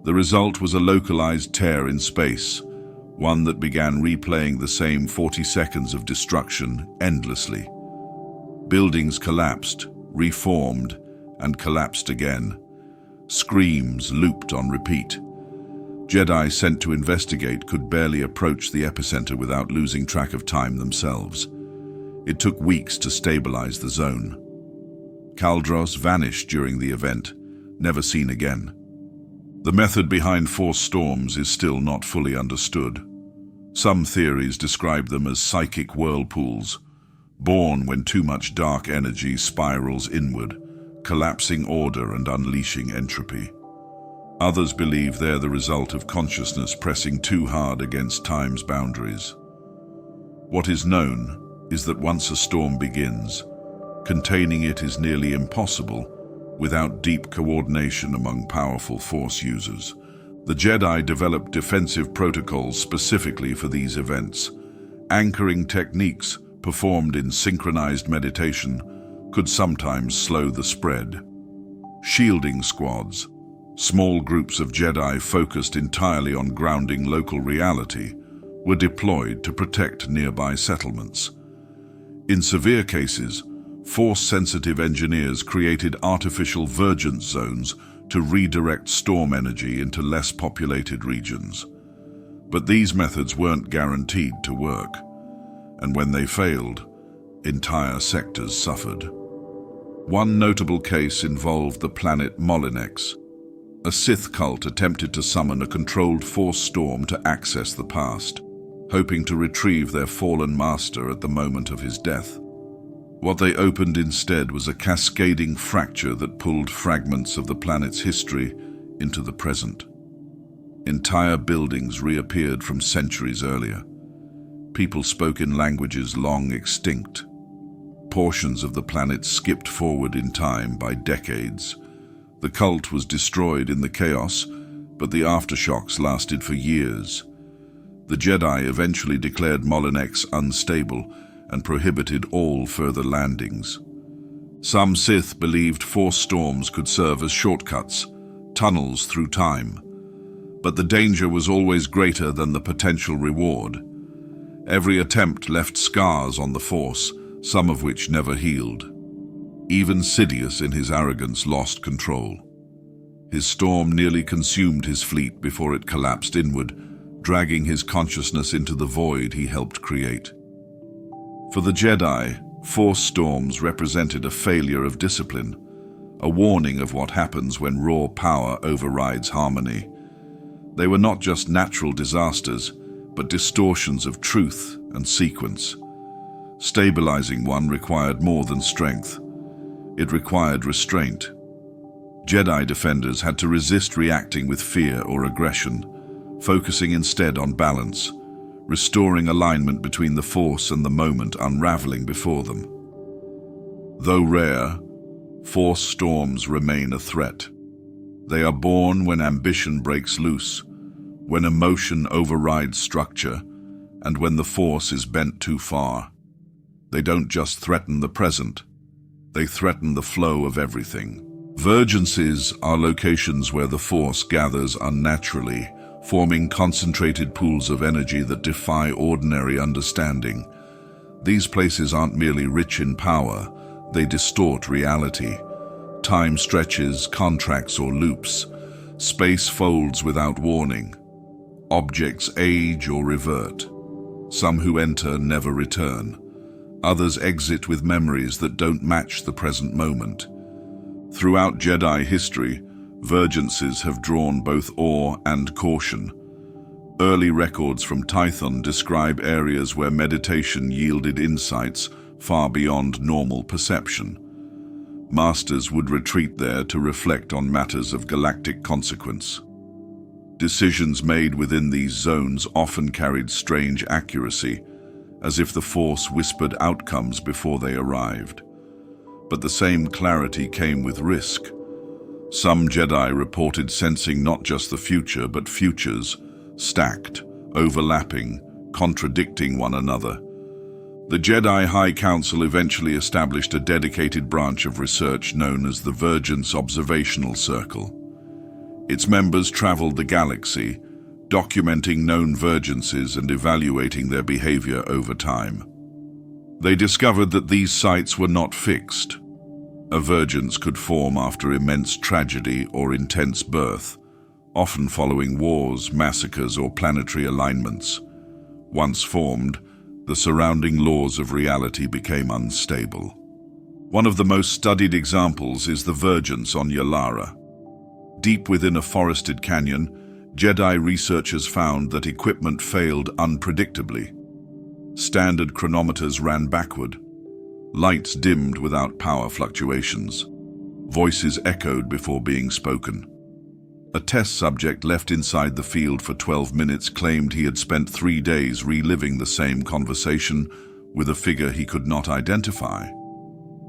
A: The result was a localized tear in space, one that began replaying the same 40 seconds of destruction endlessly. Buildings collapsed, reformed, and collapsed again. Screams looped on repeat. Jedi sent to investigate could barely approach the epicenter without losing track of time themselves. It took weeks to stabilize the zone. Kaldros vanished during the event, never seen again. The method behind force storms is still not fully understood. Some theories describe them as psychic whirlpools, born when too much dark energy spirals inward, collapsing order and unleashing entropy. Others believe they're the result of consciousness pressing too hard against time's boundaries. What is known is that once a storm begins, containing it is nearly impossible without deep coordination among powerful force users. The Jedi developed defensive protocols specifically for these events. Anchoring techniques performed in synchronized meditation could sometimes slow the spread. Shielding squads, small groups of Jedi focused entirely on grounding local reality, were deployed to protect nearby settlements. In severe cases, force-sensitive engineers created artificial Vergence zones to redirect storm energy into less populated regions. But these methods weren't guaranteed to work, and when they failed, entire sectors suffered. One notable case involved the planet Molinex. A Sith cult attempted to summon a controlled force storm to access the past, hoping to retrieve their fallen master at the moment of his death. What they opened instead was a cascading fracture that pulled fragments of the planet's history into the present. Entire buildings reappeared from centuries earlier. People spoke in languages long extinct. Portions of the planet skipped forward in time by decades. The cult was destroyed in the chaos, but the aftershocks lasted for years. The Jedi eventually declared Molinex unstable and prohibited all further landings. Some Sith believed force storms could serve as shortcuts, tunnels through time. But the danger was always greater than the potential reward. Every attempt left scars on the Force, some of which never healed. Even Sidious in his arrogance lost control. His storm nearly consumed his fleet before it collapsed inward, dragging his consciousness into the void he helped create. For the Jedi, Force storms represented a failure of discipline, a warning of what happens when raw power overrides harmony. They were not just natural disasters, but distortions of truth and sequence. Stabilizing one required more than strength. It required restraint. Jedi defenders had to resist reacting with fear or aggression, focusing instead on balance, restoring alignment between the Force and the moment unraveling before them. Though rare, Force storms remain a threat. They are born when ambition breaks loose, when emotion overrides structure, and when the Force is bent too far. They don't just threaten the present, they threaten the flow of everything. Vergences are locations where the Force gathers unnaturally, forming concentrated pools of energy that defy ordinary understanding. These places aren't merely rich in power, they distort reality. Time stretches, contracts or loops. Space folds without warning. Objects age or revert. Some who enter never return. Others exit with memories that don't match the present moment. Throughout Jedi history, Vergences have drawn both awe and caution. Early records from Tython describe areas where meditation yielded insights far beyond normal perception. Masters would retreat there to reflect on matters of galactic consequence. Decisions made within these zones often carried strange accuracy, as if the Force whispered outcomes before they arrived. But the same clarity came with risk. Some Jedi reported sensing not just the future, but futures, stacked, overlapping, contradicting one another. The Jedi High Council eventually established a dedicated branch of research known as the Vergence Observational Circle. Its members traveled the galaxy, documenting known Vergences and evaluating their behavior over time. They discovered that these sites were not fixed. A Vergence could form after immense tragedy or intense birth, often following wars, massacres, or planetary alignments. Once formed, the surrounding laws of reality became unstable. One of the most studied examples is the Vergence on Yalara. Deep within a forested canyon, Jedi researchers found that equipment failed unpredictably. Standard chronometers ran backward. Lights dimmed without power fluctuations. Voices echoed before being spoken. A test subject left inside the field for 12 minutes claimed he had spent 3 days reliving the same conversation with a figure he could not identify.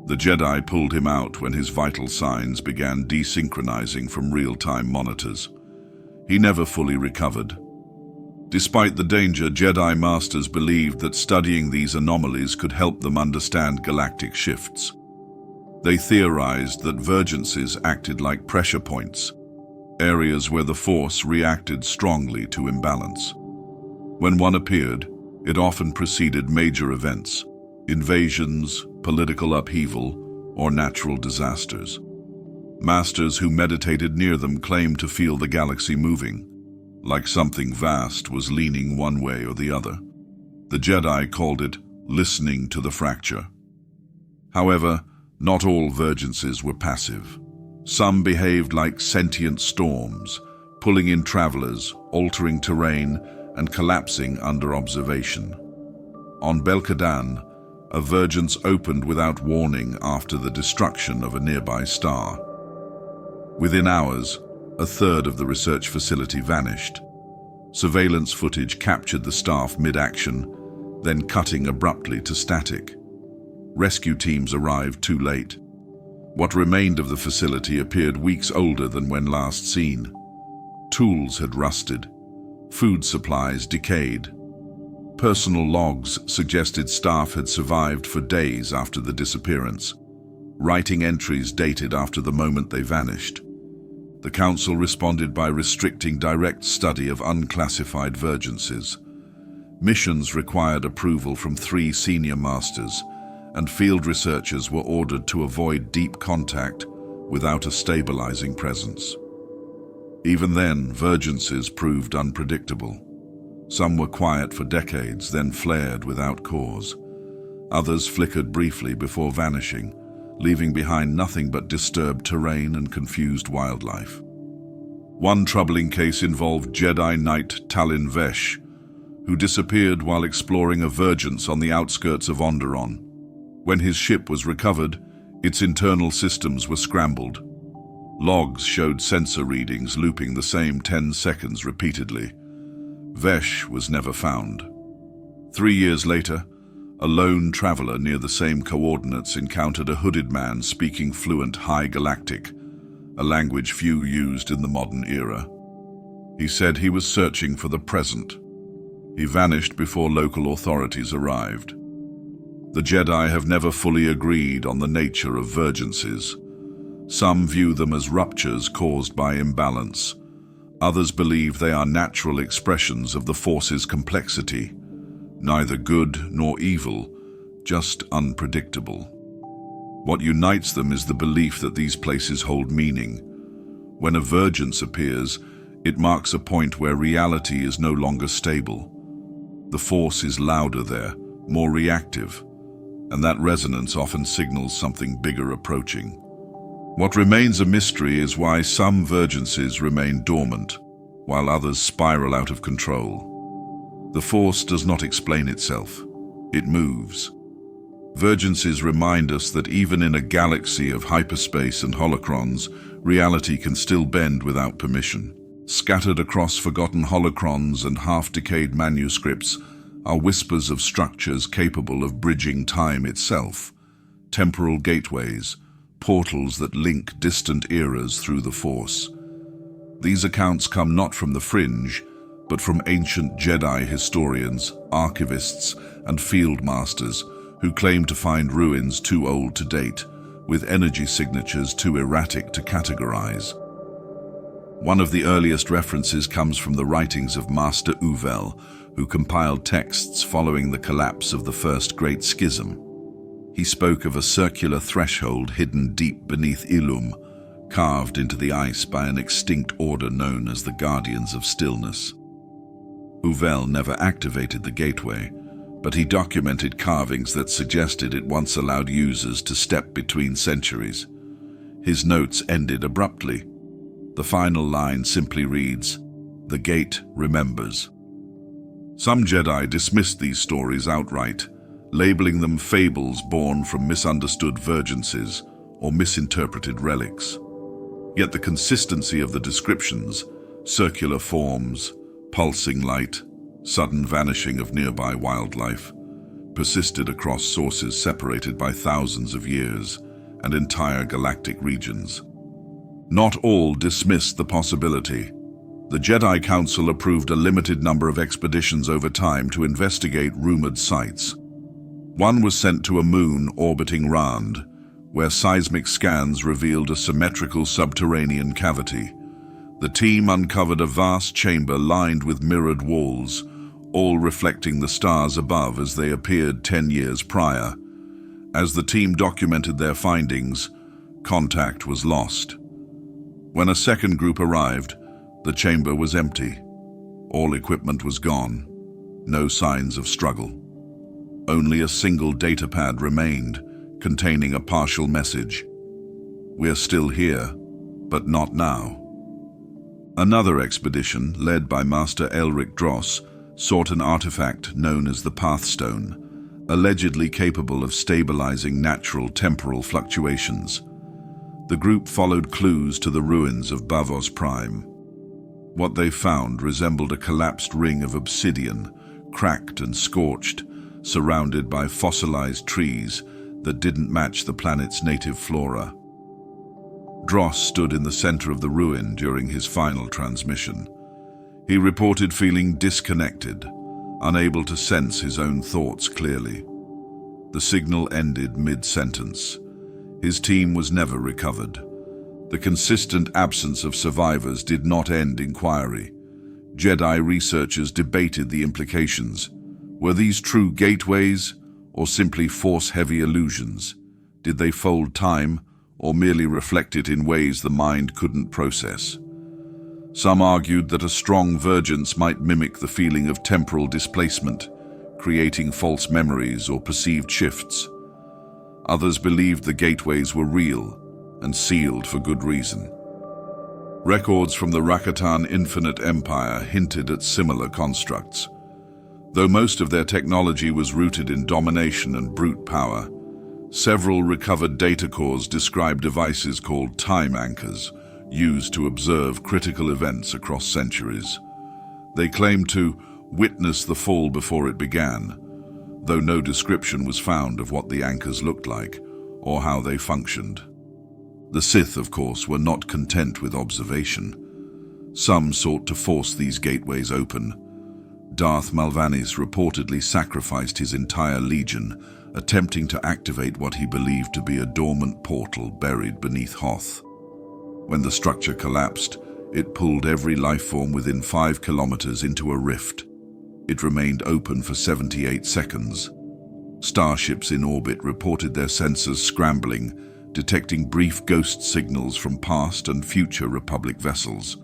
A: The Jedi pulled him out when his vital signs began desynchronizing from real-time monitors. He never fully recovered. Despite the danger, Jedi Masters believed that studying these anomalies could help them understand galactic shifts. They theorized that Vergences acted like pressure points, areas where the Force reacted strongly to imbalance. When one appeared, it often preceded major events, invasions, political upheaval, or natural disasters. Masters who meditated near them claimed to feel the galaxy moving, like something vast was leaning one way or the other. The Jedi called it listening to the fracture. However, not all Vergences were passive. Some behaved like sentient storms, pulling in travelers, altering terrain, and collapsing under observation. On Belkadan, A Vergence opened without warning after the destruction of a nearby star. Within hours, a third of the research facility vanished. Surveillance footage captured the staff mid-action, then cutting abruptly to static. Rescue teams arrived too late. What remained of the facility appeared weeks older than when last seen. Tools had rusted. Food supplies decayed. Personal logs suggested staff had survived for days after the disappearance, writing entries dated after the moment they vanished. The Council responded by restricting direct study of unclassified Vergences. Missions required approval from 3 senior masters, and field researchers were ordered to avoid deep contact without a stabilizing presence. Even then, Vergences proved unpredictable. Some were quiet for decades, then flared without cause. Others flickered briefly before vanishing, leaving behind nothing but disturbed terrain and confused wildlife. One troubling case involved Jedi Knight Talin Vesh, who disappeared while exploring a Vergence on the outskirts of Onderon. When his ship was recovered, its internal systems were scrambled. Logs showed sensor readings looping the same 10 seconds repeatedly. Vesh was never found. 3 years later, a lone traveler near the same coordinates encountered a hooded man speaking fluent High Galactic, a language few used in the modern era. He said he was searching for the present. He vanished before local authorities arrived. The Jedi have never fully agreed on the nature of Vergences. Some view them as ruptures caused by imbalance. Others believe they are natural expressions of the Force's complexity, neither good nor evil, just unpredictable. What unites them is the belief that these places hold meaning. When a Vergence appears, it marks a point where reality is no longer stable. The Force is louder there, more reactive, and that resonance often signals something bigger approaching. What remains a mystery is why some Vergences remain dormant, while others spiral out of control. The Force does not explain itself. It moves. Vergences remind us that even in a galaxy of hyperspace and holocrons, reality can still bend without permission. Scattered across forgotten holocrons and half-decayed manuscripts are whispers of structures capable of bridging time itself. Temporal gateways, portals that link distant eras through the Force. These accounts come not from the fringe, but from ancient Jedi historians, archivists, and field masters who claim to find ruins too old to date, with energy signatures too erratic to categorize. One of the earliest references comes from the writings of Master Uvel, who compiled texts following the collapse of the First Great Schism. He spoke of a circular threshold hidden deep beneath Ilum, carved into the ice by an extinct order known as the Guardians of Stillness. Uvel never activated the gateway, but he documented carvings that suggested it once allowed users to step between centuries. His notes ended abruptly. The final line simply reads, "The gate remembers." Some Jedi dismissed these stories outright, labeling them fables born from misunderstood Vergences or misinterpreted relics. Yet the consistency of the descriptions, circular forms, pulsing light, sudden vanishing of nearby wildlife, persisted across sources separated by thousands of years and entire galactic regions. Not all dismissed the possibility. The Jedi Council approved a limited number of expeditions over time to investigate rumored sites. One was sent to a moon orbiting Rand, where seismic scans revealed a symmetrical subterranean cavity. The team uncovered a vast chamber lined with mirrored walls, all reflecting the stars above as they appeared 10 years prior. As the team documented their findings, contact was lost. When a second group arrived, the chamber was empty. All equipment was gone. No signs of struggle. Only a single datapad remained, containing a partial message. "We're still here, but not now." Another expedition, led by Master Elric Dross, sought an artifact known as the Pathstone, allegedly capable of stabilizing natural temporal fluctuations. The group followed clues to the ruins of Bavos Prime. What they found resembled a collapsed ring of obsidian, cracked and scorched, surrounded by fossilized trees that didn't match the planet's native flora. Dross stood in the center of the ruin during his final transmission. He reported feeling disconnected, unable to sense his own thoughts clearly. The signal ended mid-sentence. His team was never recovered. The consistent absence of survivors did not end inquiry. Jedi researchers debated the implications. Were these true gateways, or simply force-heavy illusions? Did they fold time, or merely reflect it in ways the mind couldn't process? Some argued that a strong Vergence might mimic the feeling of temporal displacement, creating false memories or perceived shifts. Others believed the gateways were real and sealed for good reason. Records from the Rakatan Infinite Empire hinted at similar constructs. Though most of their technology was rooted in domination and brute power, several recovered data cores describe devices called time anchors, used to observe critical events across centuries. They claimed to witness the fall before it began, though no description was found of what the anchors looked like or how they functioned. The Sith, of course, were not content with observation. Some sought to force these gateways open. Darth Malvanis reportedly sacrificed his entire legion, attempting to activate what he believed to be a dormant portal buried beneath Hoth. When the structure collapsed, it pulled every life form within 5 kilometers into a rift. It remained open for 78 seconds. Starships in orbit reported their sensors scrambling, detecting brief ghost signals from past and future Republic vessels.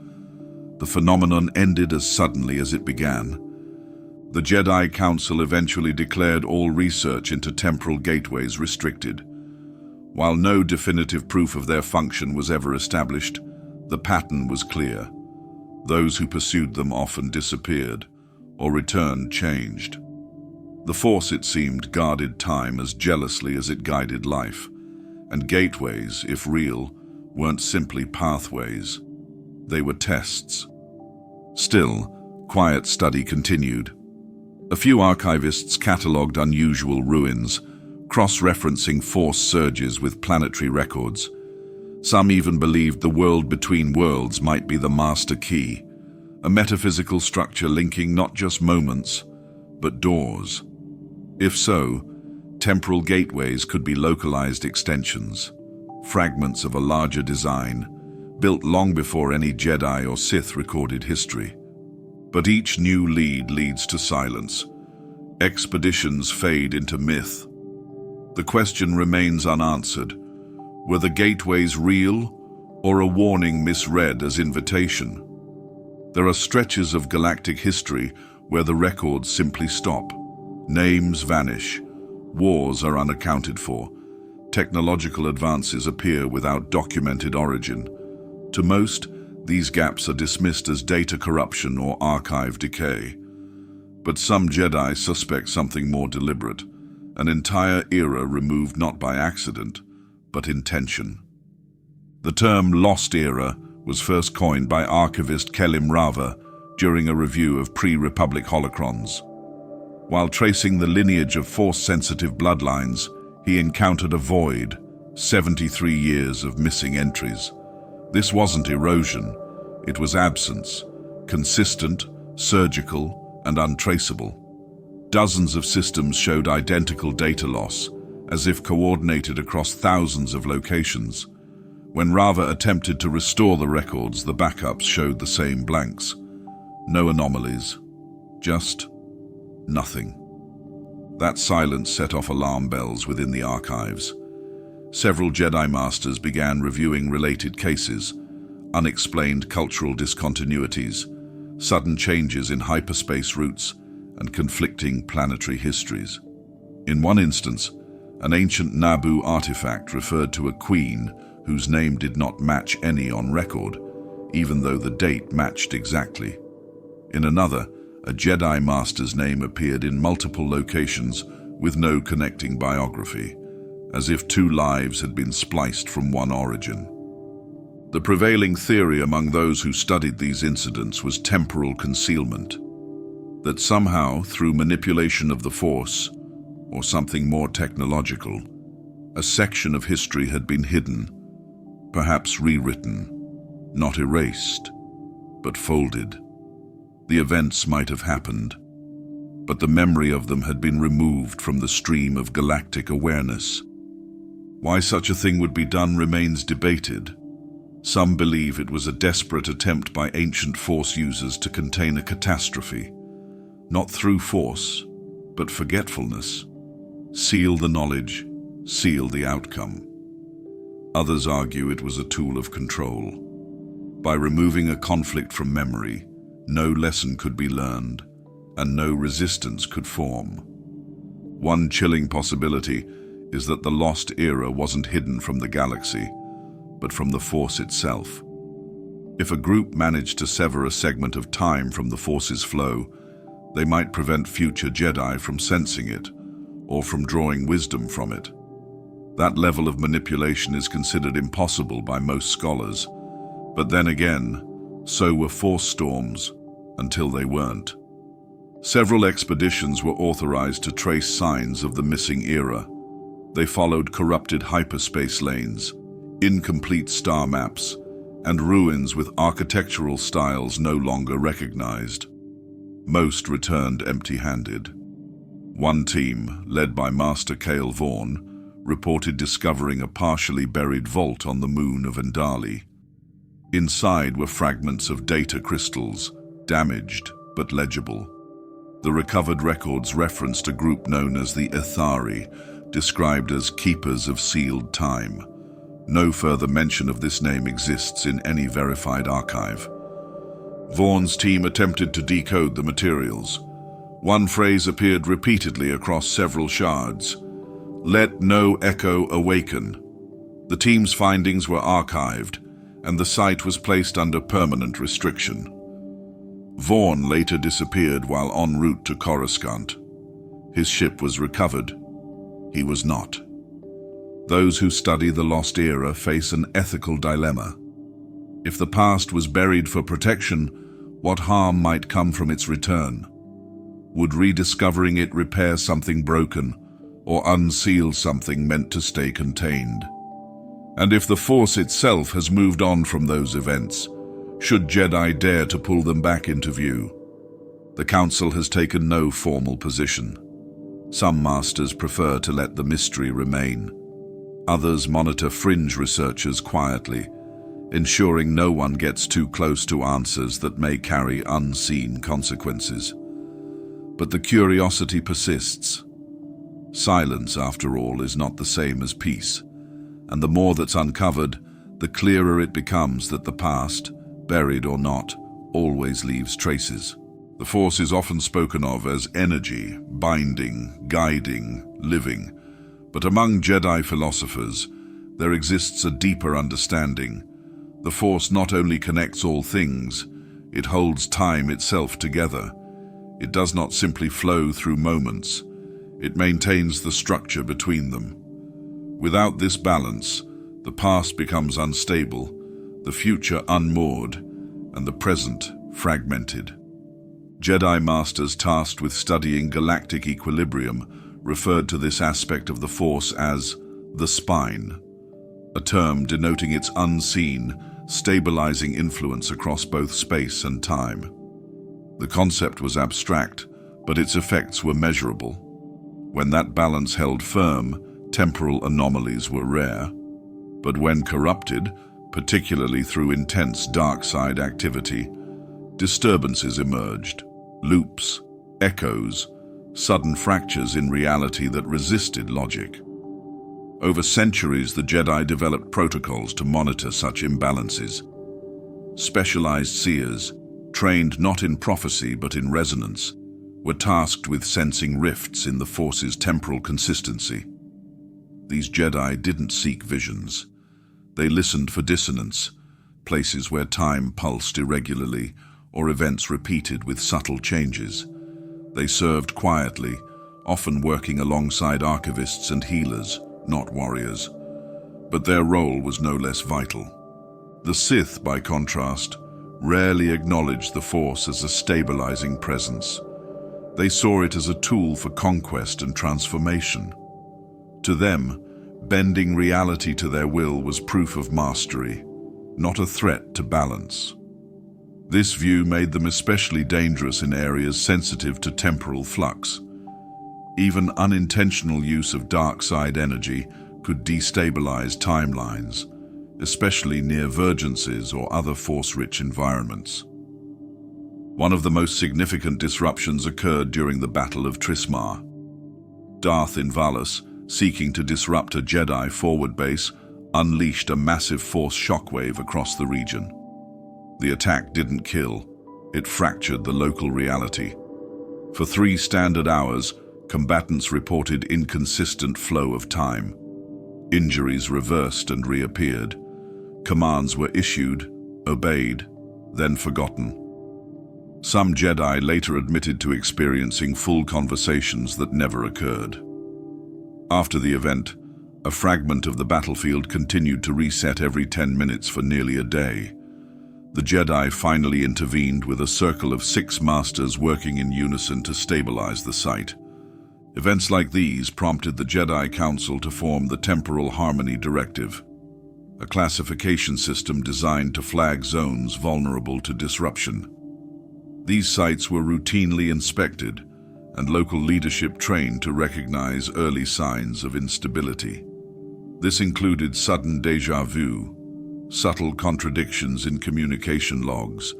A: The phenomenon ended as suddenly as it began. The Jedi Council eventually declared all research into temporal gateways restricted. While no definitive proof of their function was ever established, the pattern was clear. Those who pursued them often disappeared, or returned changed. The Force, it seemed, guarded time as jealously as it guided life, and gateways, if real, weren't simply pathways. They were tests. Still, quiet study continued. A few archivists catalogued unusual ruins, cross-referencing Force surges with planetary records. Some even believed the world between worlds might be the master key, a metaphysical structure linking not just moments, but doors. If so, temporal gateways could be localized extensions, fragments of a larger design, built long before any Jedi or Sith recorded history. But each new lead leads to silence. Expeditions fade into myth. The question remains unanswered. Were the gateways real, or a warning misread as invitation? There are stretches of galactic history where the records simply stop. Names vanish. Wars are unaccounted for. Technological advances appear without documented origin. To most, these gaps are dismissed as data corruption or archive decay. But some Jedi suspect something more deliberate, an entire era removed not by accident, but intention. The term Lost Era was first coined by archivist Kelim Rava during a review of pre-Republic holocrons. While tracing the lineage of Force-sensitive bloodlines, he encountered a void, 73 years of missing entries. This wasn't erosion, it was absence, consistent, surgical, and untraceable. Dozens of systems showed identical data loss, as if coordinated across thousands of locations. When Rava attempted to restore the records, the backups showed the same blanks. No anomalies, just nothing. That silence set off alarm bells within the archives. Several Jedi Masters began reviewing related cases, unexplained cultural discontinuities, sudden changes in hyperspace routes, and conflicting planetary histories. In one instance, an ancient Naboo artifact referred to a queen whose name did not match any on record, even though the date matched exactly. In another, a Jedi Master's name appeared in multiple locations with no connecting biography, as if two lives had been spliced from one origin. The prevailing theory among those who studied these incidents was temporal concealment, that somehow, through manipulation of the Force, or something more technological, a section of history had been hidden, perhaps rewritten, not erased, but folded. The events might have happened, but the memory of them had been removed from the stream of galactic awareness. Why such a thing would be done remains debated. Some believe it was a desperate attempt by ancient Force users to contain a catastrophe, not through force, but forgetfulness. Seal the knowledge, seal the outcome. Others argue it was a tool of control. By removing a conflict from memory, no lesson could be learned, and no resistance could form. One chilling possibility is that the lost era wasn't hidden from the galaxy, but from the Force itself. If a group managed to sever a segment of time from the Force's flow, they might prevent future Jedi from sensing it, or from drawing wisdom from it. That level of manipulation is considered impossible by most scholars, but then again, so were Force storms, until they weren't. Several expeditions were authorized to trace signs of the missing era. They followed corrupted hyperspace lanes, incomplete star maps, and ruins with architectural styles no longer recognized. Most returned empty-handed. One team, led by Master Kale Vaughn, reported discovering a partially buried vault on the moon of Endali. Inside were fragments of data crystals, damaged but legible. The recovered records referenced a group known as the Ithari, described as keepers of sealed time. No further mention of this name exists in any verified archive. Vaughn's team attempted to decode the materials. One phrase appeared repeatedly across several shards: "Let no echo awaken." The team's findings were archived, and the site was placed under permanent restriction. Vaughn later disappeared while en route to Coruscant. His ship was recovered. He was not. Those who study the lost era face an ethical dilemma. If the past was buried for protection, what harm might come from its return? Would rediscovering it repair something broken, or unseal something meant to stay contained? And if the Force itself has moved on from those events, should Jedi dare to pull them back into view? The Council has taken no formal position. Some masters prefer to let the mystery remain. Others monitor fringe researchers quietly, ensuring no one gets too close to answers that may carry unseen consequences. But the curiosity persists. Silence, after all, is not the same as peace, and the more that's uncovered, the clearer it becomes that the past, buried or not, always leaves traces. The Force is often spoken of as energy, binding, guiding, living, but among Jedi philosophers, there exists a deeper understanding. The Force not only connects all things, it holds time itself together. It does not simply flow through moments. It maintains the structure between them. Without this balance, the past becomes unstable, the future unmoored, and the present fragmented. Jedi masters tasked with studying galactic equilibrium referred to this aspect of the Force as the spine, a term denoting its unseen, stabilizing influence across both space and time. The concept was abstract, but its effects were measurable. When that balance held firm, temporal anomalies were rare. But when corrupted, particularly through intense dark side activity, disturbances emerged, loops, echoes, sudden fractures in reality that resisted logic. Over centuries, the Jedi developed protocols to monitor such imbalances. Specialized seers, trained not in prophecy but in resonance, were tasked with sensing rifts in the Force's temporal consistency. These Jedi didn't seek visions. They listened for dissonance, places where time pulsed irregularly or events repeated with subtle changes. They served quietly, often working alongside archivists and healers, not warriors. But their role was no less vital. The Sith, by contrast, rarely acknowledged the Force as a stabilizing presence. They saw it as a tool for conquest and transformation. To them, bending reality to their will was proof of mastery, not a threat to balance. This view made them especially dangerous in areas sensitive to temporal flux. Even unintentional use of dark side energy could destabilize timelines, especially near Vergences or other Force-rich environments. One of the most significant disruptions occurred during the Battle of Trismar. Darth Invalus, seeking to disrupt a Jedi forward base, unleashed a massive Force shockwave across the region. The attack didn't kill, it fractured the local reality. For 3 standard hours, combatants reported inconsistent flow of time. Injuries reversed and reappeared. Commands were issued, obeyed, then forgotten. Some Jedi later admitted to experiencing full conversations that never occurred. After the event, a fragment of the battlefield continued to reset every 10 minutes for nearly a day. The Jedi finally intervened with a circle of 6 masters working in unison to stabilize the site. Events like these prompted the Jedi Council to form the Temporal Harmony Directive, a classification system designed to flag zones vulnerable to disruption. These sites were routinely inspected, and local leadership trained to recognize early signs of instability. This included sudden déjà vu, subtle contradictions in communication logs,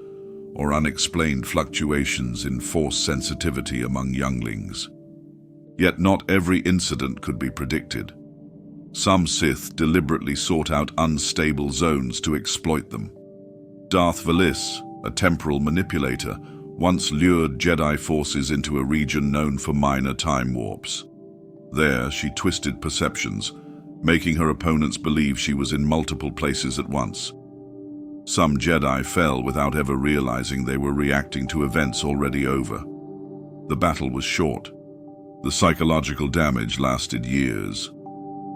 A: or unexplained fluctuations in Force sensitivity among younglings. Yet not every incident could be predicted. Some Sith deliberately sought out unstable zones to exploit them. Darth Valis, a temporal manipulator, once lured Jedi forces into a region known for minor time warps. There, she twisted perceptions, making her opponents believe she was in multiple places at once. Some Jedi fell without ever realizing they were reacting to events already over. The battle was short. The psychological damage lasted years.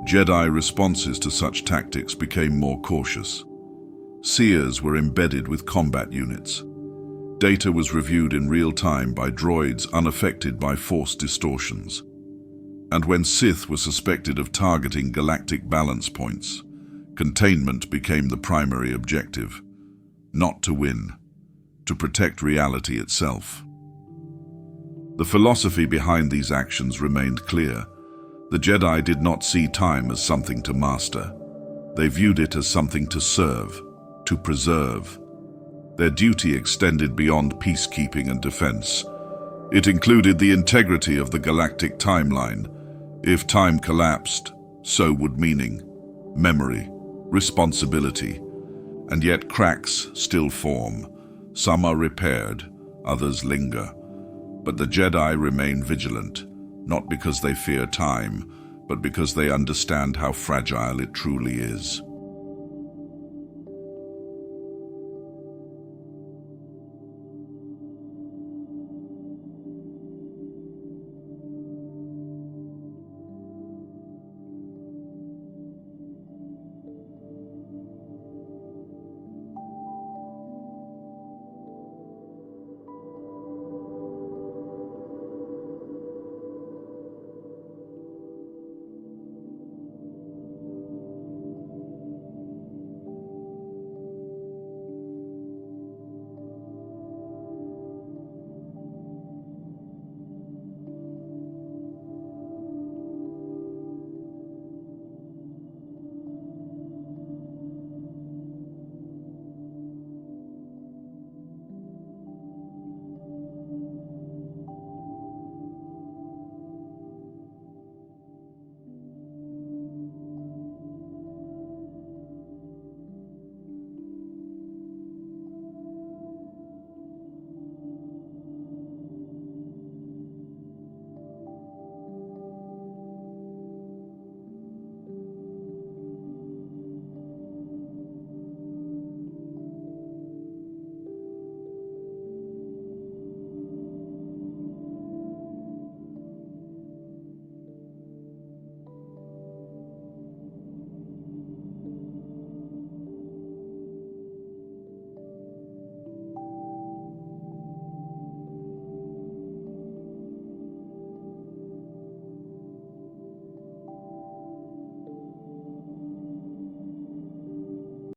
A: Jedi responses to such tactics became more cautious. Seers were embedded with combat units. Data was reviewed in real time by droids unaffected by Force distortions. And when Sith were suspected of targeting galactic balance points, containment became the primary objective. Not to win, to protect reality itself. The philosophy behind these actions remained clear. The Jedi did not see time as something to master. They viewed it as something to serve, to preserve. Their duty extended beyond peacekeeping and defense. It included the integrity of the galactic timeline. If time collapsed, so would meaning, memory, responsibility. And yet cracks still form. Some are repaired, others linger. But the Jedi remain vigilant, not because they fear time, but because they understand how fragile it truly is.